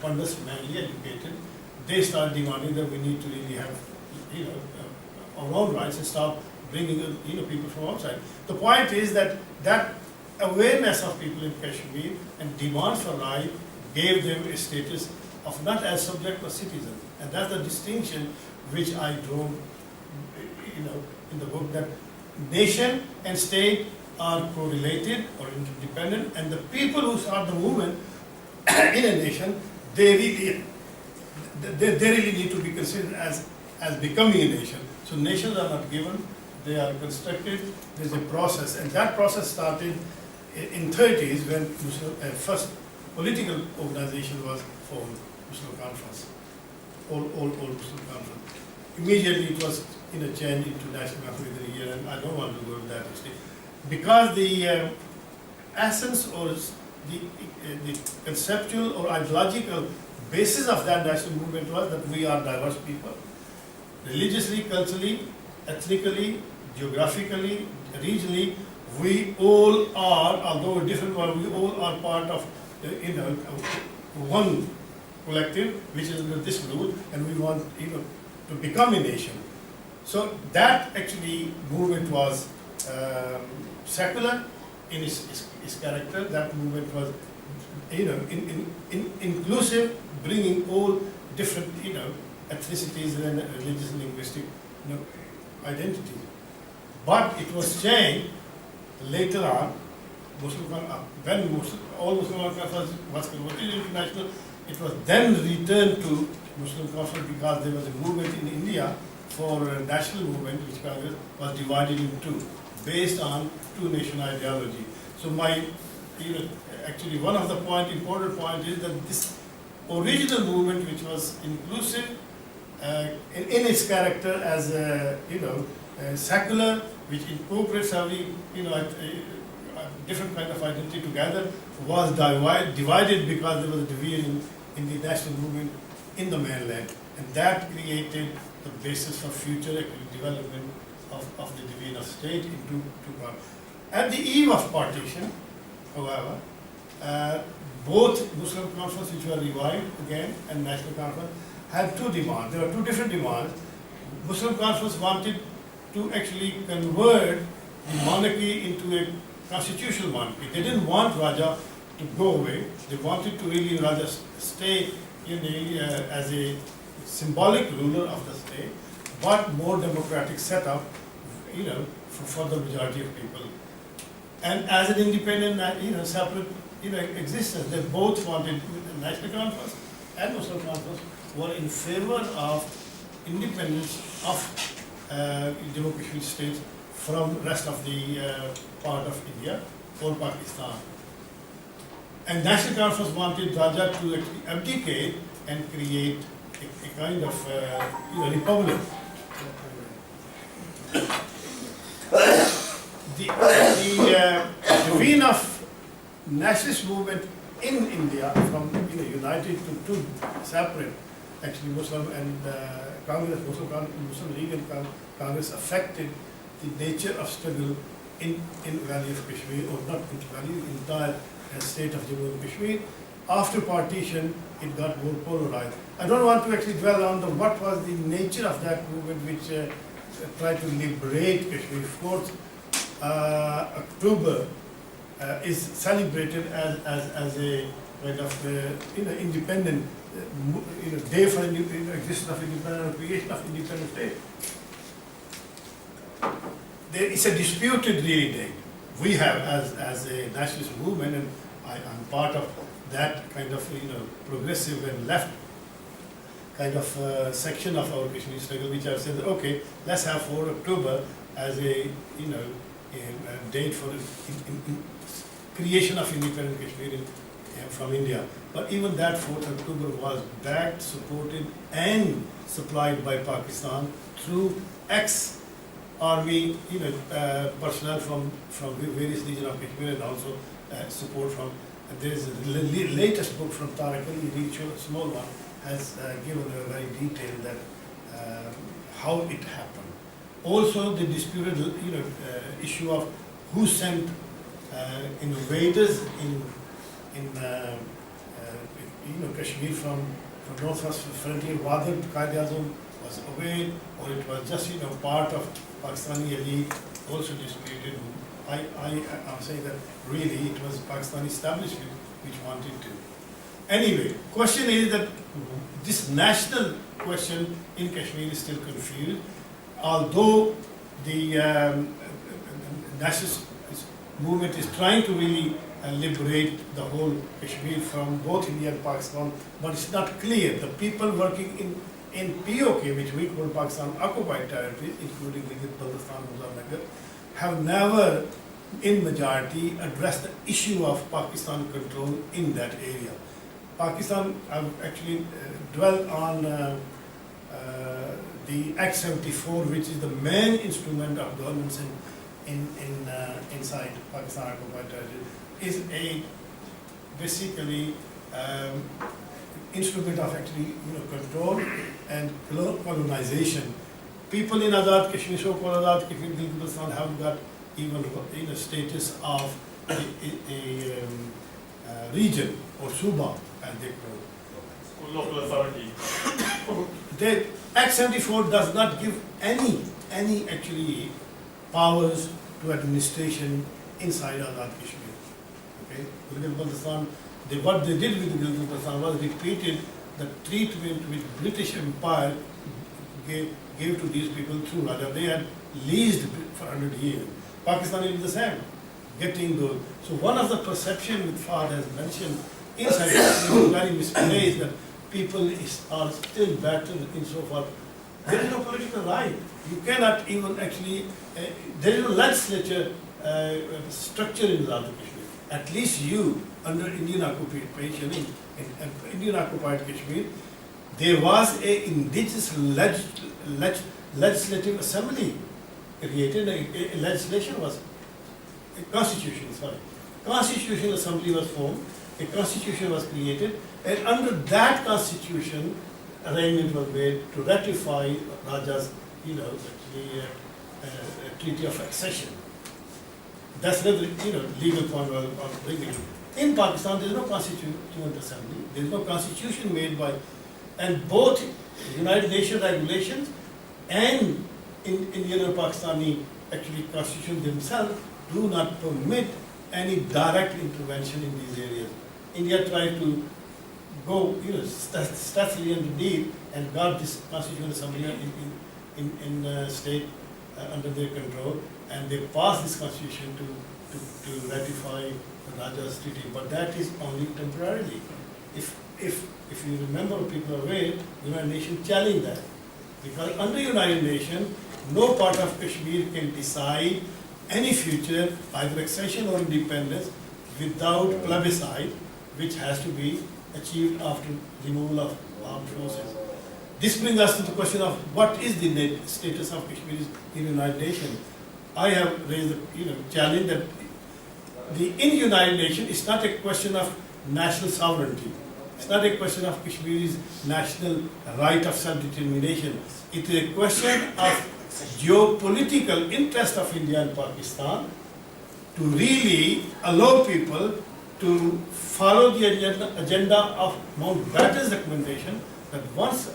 Pandits, mainly educated. They started demanding that we need to really have our own rights and stop bringing people from outside. The point is that awareness of people in Kashmir and demand for right gave them a status of not as subject but citizen. And that's the distinction which I draw, in the book, that nation and state are correlated or interdependent, and the people who start the movement in a nation, they really need to be considered as becoming a nation. So nations are not given, they are constructed. There's a process, and that process started in 30s when first political organization was formed, Muslim Conference, all Muslim Conference. Immediately it was change into national conference within a year, and I don't want to go to that extent. Because the essence or the conceptual or ideological basis of that national movement was that we are diverse people, religiously, culturally, ethnically, geographically, regionally. We all are, although we're different, but we all are part of one collective, which is under this rule, and we want to become a nation. So that actually movement was secular in its character. That movement was inclusive, bringing all different ethnicities and religious and linguistic identities. But it was changed later on. When all Muslim Conference was converted international, it was then returned to Muslim Conference because there was a movement in India for a national movement which Congress was divided in two, based on two-nation ideology. So actually one of the important point is that this original movement, which was inclusive in its character as secular, which incorporates every different kind of identity together, was divided because there was a division in the national movement in the mainland, and that created the basis for future development of the division of state into two parts. At the eve of partition, however, both Muslim Conference, which were revived again, and National Conference had two demands. There were two different demands. Muslim Conference wanted to actually convert the monarchy into a constitutional monarchy. They didn't want Raja to go away. They wanted to really Raja stay as a symbolic ruler of the state, but more democratic setup, for the majority of people. And as an independent, separate, existence, they both wanted. National Conference and Muslim Conference were in favor of independence of Jammu Kashmir states from rest of the part of India or Pakistan. And National Conference wanted Raja to actually abdicate and create a kind of republic. The vein of nationalist movement in India from united to two separate, actually Muslim and Congress, Muslim League and Congress affected the nature of struggle in Valley of Kashmir, or not in Valley, the entire state of Jammu and Kashmir. After partition, it got more polarized. I don't want to actually dwell on what was the nature of that movement which tried to liberate Kashmir. 4th October is celebrated as a kind of independent day for existence of independent, creation of independent state. It's a disputed really day. We have as a nationalist movement, and I'm part of that kind of progressive and left kind of section of our Kashmir struggle, which have said, okay, let's have 4 October as a a date for creation of independent Kashmir from India. But even that 4th October was backed, supported, and supplied by Pakistan through ex-army personnel from various regions of Kashmir, and also support from. There is a latest book from Tariq Ali, a small one, has given a very detailed that how it happened. Also, the disputed issue of who sent invaders in Kashmir from northwest frontier, whether Qaid-e-Azam was away or it was just part of Pakistani elite, also disputed. I'm saying that really it was Pakistan establishment which wanted to. Anyway, question is that this national question in Kashmir is still confused, although the nationalist movement is trying to really liberate the whole Kashmir from both India and Pakistan, but it's not clear. The people working in POK, which we call Pakistan occupied territories, including Gilgit-Baltistan, Muzaffarnagar, have never in majority addressed the issue of Pakistan control in that area. Pakistan actually dwelt on the Act 74, which is the main instrument of governance inside Pakistan occupied territory, is a basically instrument of actually control and colonization. People in Azad Kashmir, so-called Azad Kashmir, Gilgit-Baltistan have got even status of a region or Suba, as they call it. Local authority. The Act 74 does not give any actually powers to administration inside Azad Kashmir. Okay, Gilgit-Baltistan, what they did with Gilgit-Baltistan was repeated the treatment which British Empire gave to these people through Raja. They had leased for 100 years. Pakistan is the same, getting those. So one of the perception which Fahd has mentioned inside Kashmir is very misplaced, that people are still battered insofar. There is no political right. You cannot even actually, there is no legislature structure in Azad Kashmir. At least you, under Indian occupation, in Indian occupied Kashmir, there was a indigenous legislative assembly created, a legislation was, a constitution, sorry. Constitutional assembly was formed, a constitution was created, and under that constitution, arrangement was made to ratify Raja's, actually, treaty of accession. That's the legal point of bringing. In Pakistan, there is no constituent assembly. There is no constitution made by, and both United Nations regulations and in Indian or Pakistani actually constitution themselves do not permit any direct intervention in these areas. India tried to go, stealthily underneath and got this constitutional assembly in state under their control, and they passed this constitution to ratify Raja's treaty. But that is only temporarily. If you remember, people are aware, United Nations challenged that, because under United Nations, no part of Kashmir can decide any future, either accession or independence, without plebiscite, which has to be achieved after removal of armed forces. This brings us to the question of what is the status of Kashmir in the United Nations. I have raised the challenge that in United Nations, it's not a question of national sovereignty. It's not a question of Kashmir's national right of self-determination. It is a question of geopolitical interest of India and Pakistan to really allow people to follow the agenda of Mountbatten's recommendation, that once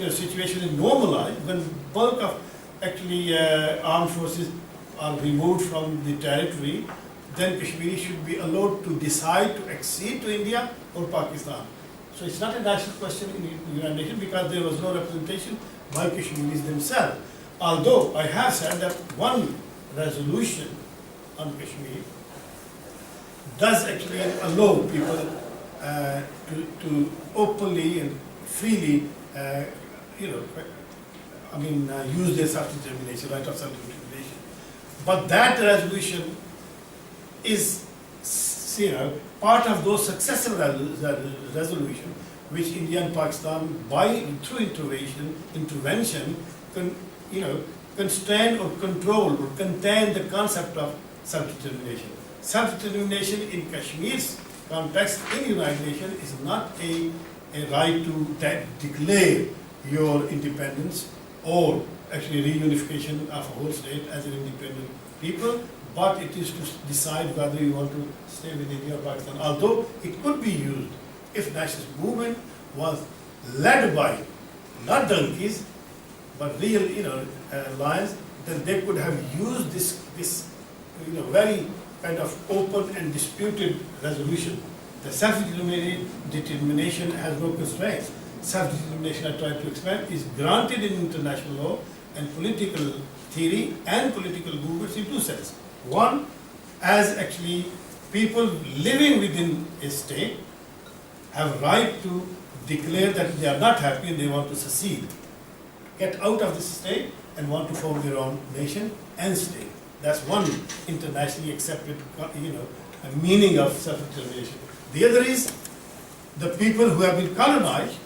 situation is normalized, when bulk of actually armed forces are removed from the territory, then Kashmiri should be allowed to decide to accede to India or Pakistan. So it's not a national question in the United Nations because there was no representation by Kashmiris themselves. Although I have said that one resolution on Kashmir does actually allow people to openly and freely, use their self-determination, right of self-determination. But that resolution is, part of those successive resolutions which India and Pakistan, through intervention, constrain or control or contain the concept of self-determination. Self-determination in Kashmir's context in the United Nations is not a right to declare your independence or actually reunification of a whole state as an independent people, but it is to decide whether you want to stay with India or Pakistan. Although it could be used if nationalist movement was led by not donkeys but real lions, then they could have used this very kind of open and disputed resolution. The self-determination has no constraints. Self-determination, I tried to explain, is granted in international law and political theory and political movements in two senses. One, as actually people living within a state have right to declare that they are not happy and they want to secede, get out of the state and want to form their own nation and state. That's one internationally accepted, meaning of self-determination. The other is the people who have been colonized,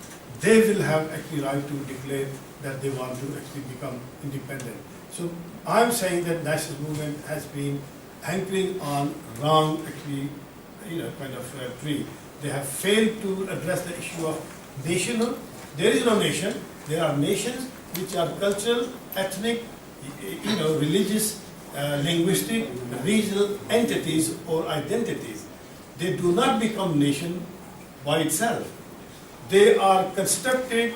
they will have actually right to declare that they want to actually become independent. So I'm saying that nationalist movement has been anchoring on wrong actually, tree. They have failed to address the issue of nationhood. There is no nation. There are nations which are cultural, ethnic, religious, linguistic, regional entities or identities. They do not become nation by itself. They are constructed,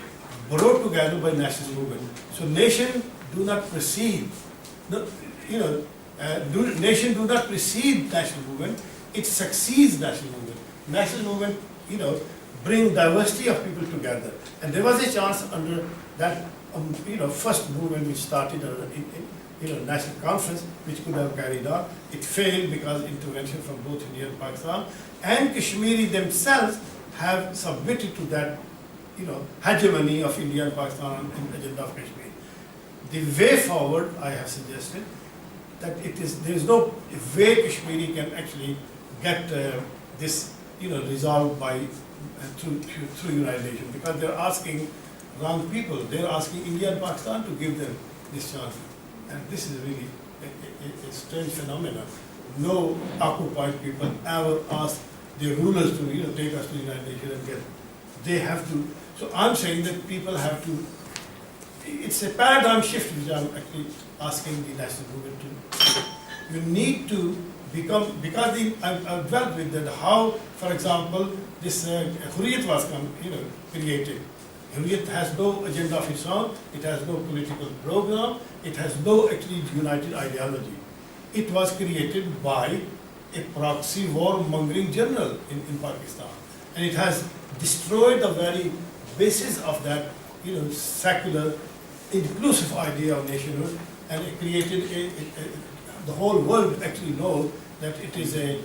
brought together by national movement. So nation do not precede, nation do not precede national movement. It succeeds national movement. National movement, bring diversity of people together. And there was a chance under that, first movement which started in national conference, which could have carried on. It failed because intervention from both India and Pakistan, and Kashmiri themselves have submitted to that, hegemony of India and Pakistan and agenda of Kashmir. The way forward, I have suggested that there is no way Kashmiri can actually get this, resolved by through United Nations, because they're asking wrong people. They're asking India and Pakistan to give them this chance. And this is really a strange phenomenon. No occupied people ever ask their rulers to take us to the United Nations and get. They have to. So I'm saying that people have to. It's a paradigm shift which I'm actually asking the national movement to. You need to become, because I've dealt with that, how, for example, this Hurriyat was created. Hurriyat has no agenda of its own, it has no political program, it has no actually united ideology. It was created by a proxy war-mongering general in Pakistan. And it has destroyed the very basis of that, secular, inclusive idea of nationhood, and it created the whole world actually knows that it is a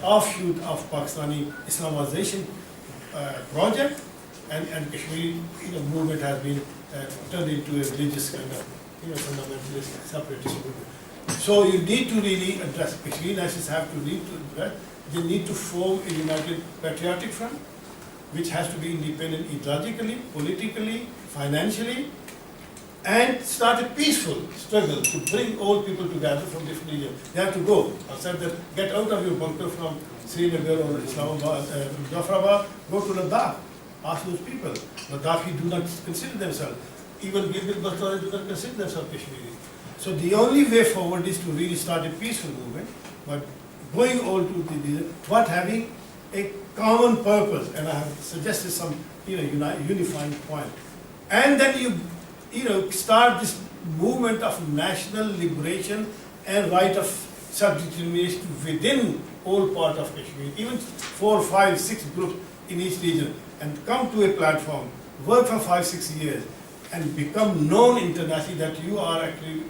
offshoot of Pakistani Islamization project, and Kashmiri movement has been turned into a religious kind of fundamentalist separatist movement. So you need to really address, Kashmiri nationalists have to need to address, they need to form a united patriotic front, which has to be independent ideologically, politically, financially, and start a peaceful struggle to bring all people together from different regions. They have to go. I said that get out of your bunker from Srinagar or Islamabad, Jafrabad, go to Ladakh. Ask those people. Ladakhi do not consider themselves, even Gilgit-Baltistan do not consider themselves Kashmiri. So the only way forward is to really start a peaceful movement, but going all to but having a common purpose, and I have suggested some unifying point. And then you start this movement of national liberation and right of self-determination within all part of Kashmir, even 4, 5, 6 groups in each region, and come to a platform, work for 5, 6 years, and become known internationally that you are actually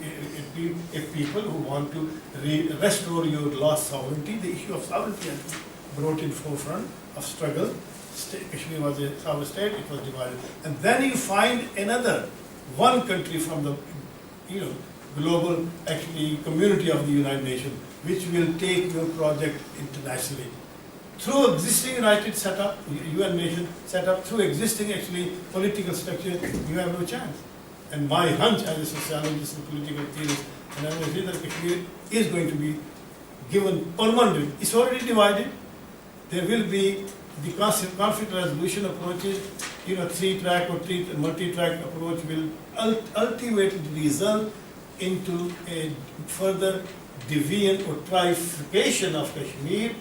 a people who want to restore your lost sovereignty. The issue of sovereignty has been brought in forefront of struggle. Kashmir was a sovereign state, it was divided. And then you find another one country from the global actually community of the United Nations, which will take your project internationally. Through existing United setup, UN nation setup, through existing actually political structure, you have no chance. And my hunch as a sociologist and political theorist, and I will say that Kashmir is going to be given permanent. It's already divided. There will be the conflict resolution approaches, 3-track or multi-track approach will ultimately result into a further division or trifurcation of Kashmir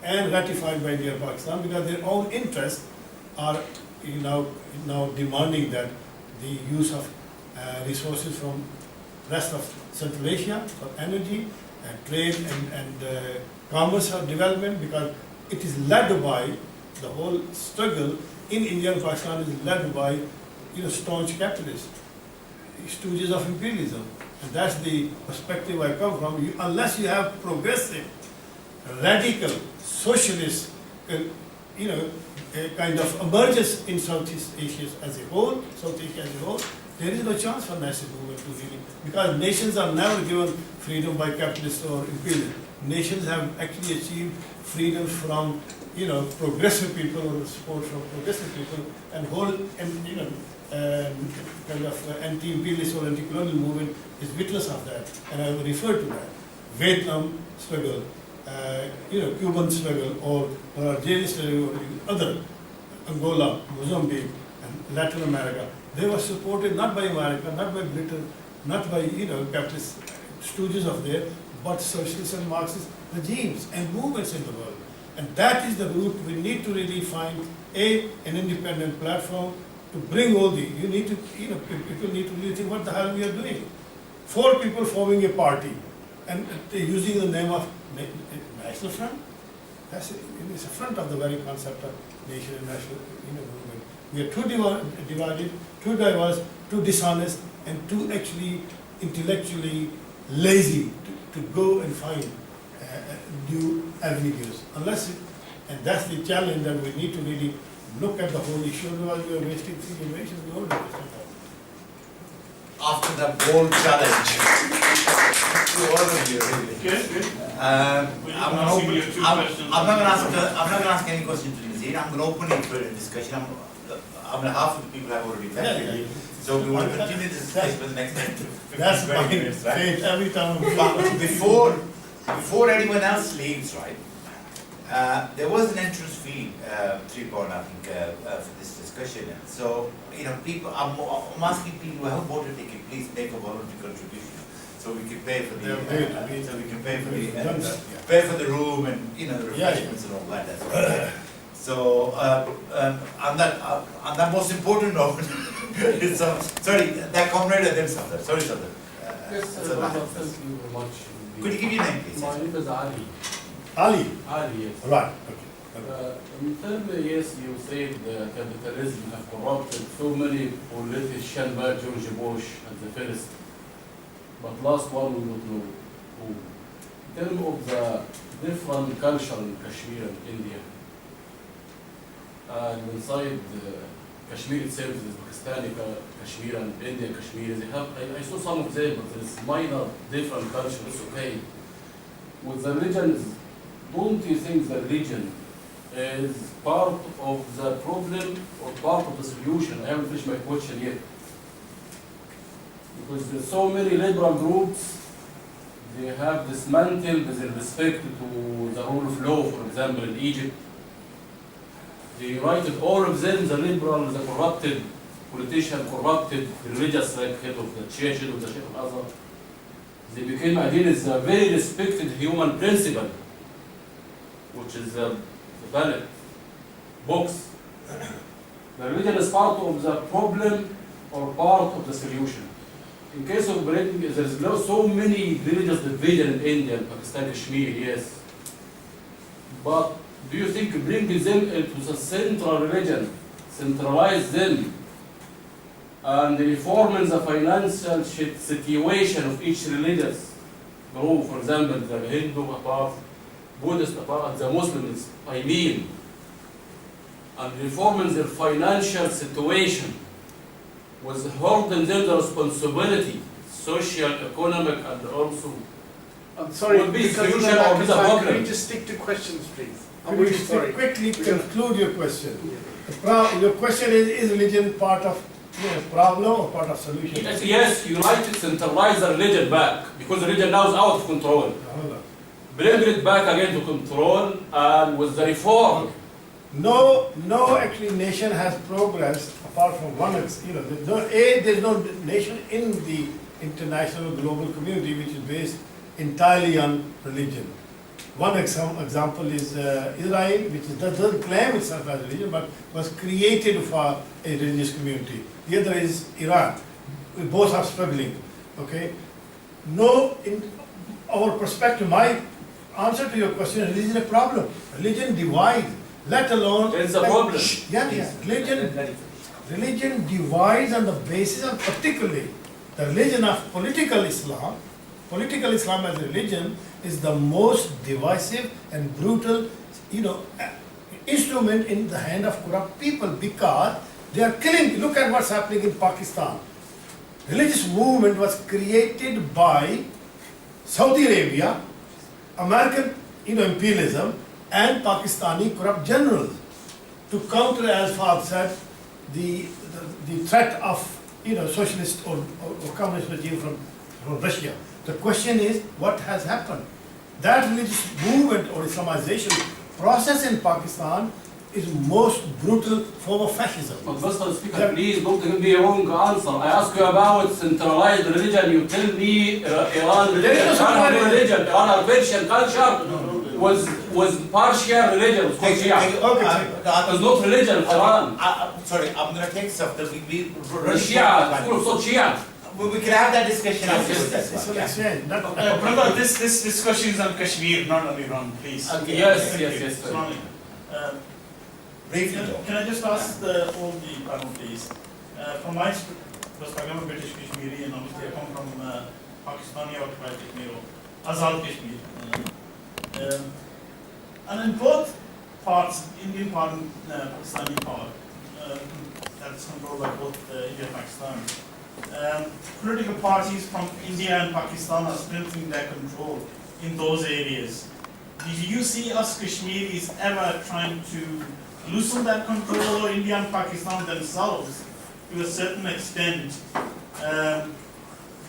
and ratified by India and Pakistan, because their own interests are now demanding that the use of resources from rest of Central Asia for energy trade and commerce development, because it is led by the whole struggle in India and Pakistan is led by staunch capitalists, stooges of imperialism, and that's the perspective I come from. Unless you have progressive, radical, socialist, kind of emerges in Southeast Asia as a whole, there is no chance for national movement to really, because nations are never given freedom by capitalists or imperialists. Nations have actually achieved freedom from progressive people or support from progressive people, and whole kind of anti-imperialist or anti-colonial movement is witness of that, and I will refer to that. Vietnam struggle, Cuban struggle, or Algerian struggle, or other, Angola, Mozambique, and Latin America, they were supported not by America, not by Britain, not by capitalist stooges of there, but socialist and Marxist regimes and movements in the world. And that is the route we need to really find an independent platform to bring all the, you need to, people need to really think what the hell we are doing. 4 people forming a party and using the name of National Front. That's it's a front of the very concept of nation and national movement. We are too divided, too diverse, too dishonest, and too actually intellectually lazy to go and find new avenues. And that's the challenge that we need to really look at the whole issue, otherwise we are wasting 3 generations. We don't waste time. After the bold challenge, to all of you, really. Good. I'm not going to ask any questions to Nazir. I'm going to open it for discussion. Half of the people have already left. Yeah. So we will continue this discussion for the next 10 to 15, That's 20 my minutes, right? faith every time. But before anyone else leaves, right, there was an entrance fee, £3, I think, for this discussion. So, people, I'm asking people who have voted, they can please make a voluntary contribution. So we can pay for the, pay for the room and, the refreshments and all that as well. So, on that most important note, sorry, that comrade and then Safdar. Sorry, Safdar. Yes, It's a lot. thank you very much. Could you give your name, please? My name is Ali. Ali. Ali, yes. Right. Okay. In terms, yes, you said capitalism have corrupted so many politicians by George Bush as the first, but last one we don't know who. In terms of the different culture in Kashmir and India, and inside Kashmir itself is Pakistani Kashmir and Indian Kashmir. They have, I saw some of them, but there's minor different culture. It's okay. With the religions, don't you think the religion is part of the problem or part of the solution? I haven't finished my question yet. Because there's so many liberal groups, they have dismantled with respect to the rule of law, for example, in Egypt. They united all of them, the liberals, the corrupted politician, corrupted religious, like head of the church, head of the Sheikh al-Azhar. They became, again, it's a very respected human principle, which is the ballot box. The religion is part of the problem or part of the solution. In case of Britain, there's so many religious divisions in India and Pakistan, Kashmir, yes. But do you think bringing them into the central religion, centralize them, and reforming the financial situation of each religious group, for example, the Hindu apart, Buddhist apart, the Muslims, and reforming their financial situation, was holding them the responsibility, social, economic, and also. I'm sorry, would be because solution of the or be the time, problem. can you just stick to questions, please? I'm Could really you sorry. quickly conclude your question? Your question is religion part of problem or part of solution? Yes, unite, centralize the religion back, because the religion now is out of control. Hold on. Bring it back again to control, and with the reform. No, actually, nation has progressed apart from one. There's no nation in the international global community which is based entirely on religion. One example is Israel, which doesn't claim itself as a religion, but was created for a religious community. The other is Iran. Both are struggling. Okay, our perspective, my answer to your question, religion is a problem. Religion divides, let alone. It's a problem. Yeah, religion divides on the basis of particularly the religion of political Islam. Political Islam as a religion is the most divisive and brutal, instrument in the hand of corrupt people, because they are killing. Look at what's happening in Pakistan. Religious movement was created by Saudi Arabia, American imperialism, and Pakistani corrupt generals to counter, as Fahd said, the threat of socialist or communist regime from Russia. The question is, what has happened? That religious movement or Islamization process in Pakistan is most brutal form of fascism. But Mr. Speaker, please don't give me a wrong answer. I ask you about centralized religion. You tell me Iran religion, Iran or Persian culture was partial religion. It's called Shia. It's not religion, Iran. Sorry, I'm going to take something. Shia. We can have that discussion Yes. Brother, this discussion is on Kashmir, not on Iran, please. Okay. Yes. Can I just ask all the panel, please? From my perspective, I'm a British Kashmiri, and obviously I come from Pakistani occupied Kashmir, or Azad Kashmir. And in both parts, Indian part and Pakistani part, that's controlled by both India and Pakistan. Political parties from India and Pakistan are strengthening their control in those areas. Did you see us Kashmiris ever trying to loosen that control, or India and Pakistan themselves, to a certain extent,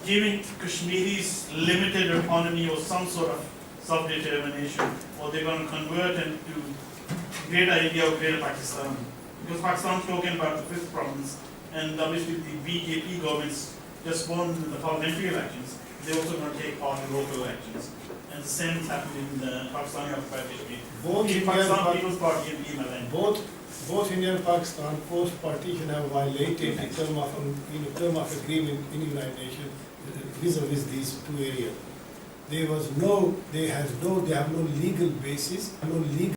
giving Kashmiris limited autonomy or some sort of self-determination, or they're going to convert into Greater India or Greater Pakistan? Because Pakistan's talking about the 5th province, and obviously the BJP government's just won the parliamentary elections. They're also going to take part in local elections. And the same is happening in the Pakistani occupied Kashmir. Pakistan People's Party and PMLN. Both India and Pakistan post-partition have violated the term of agreement in the United Nations vis-a-vis these two areas. They have no legal basis, no legal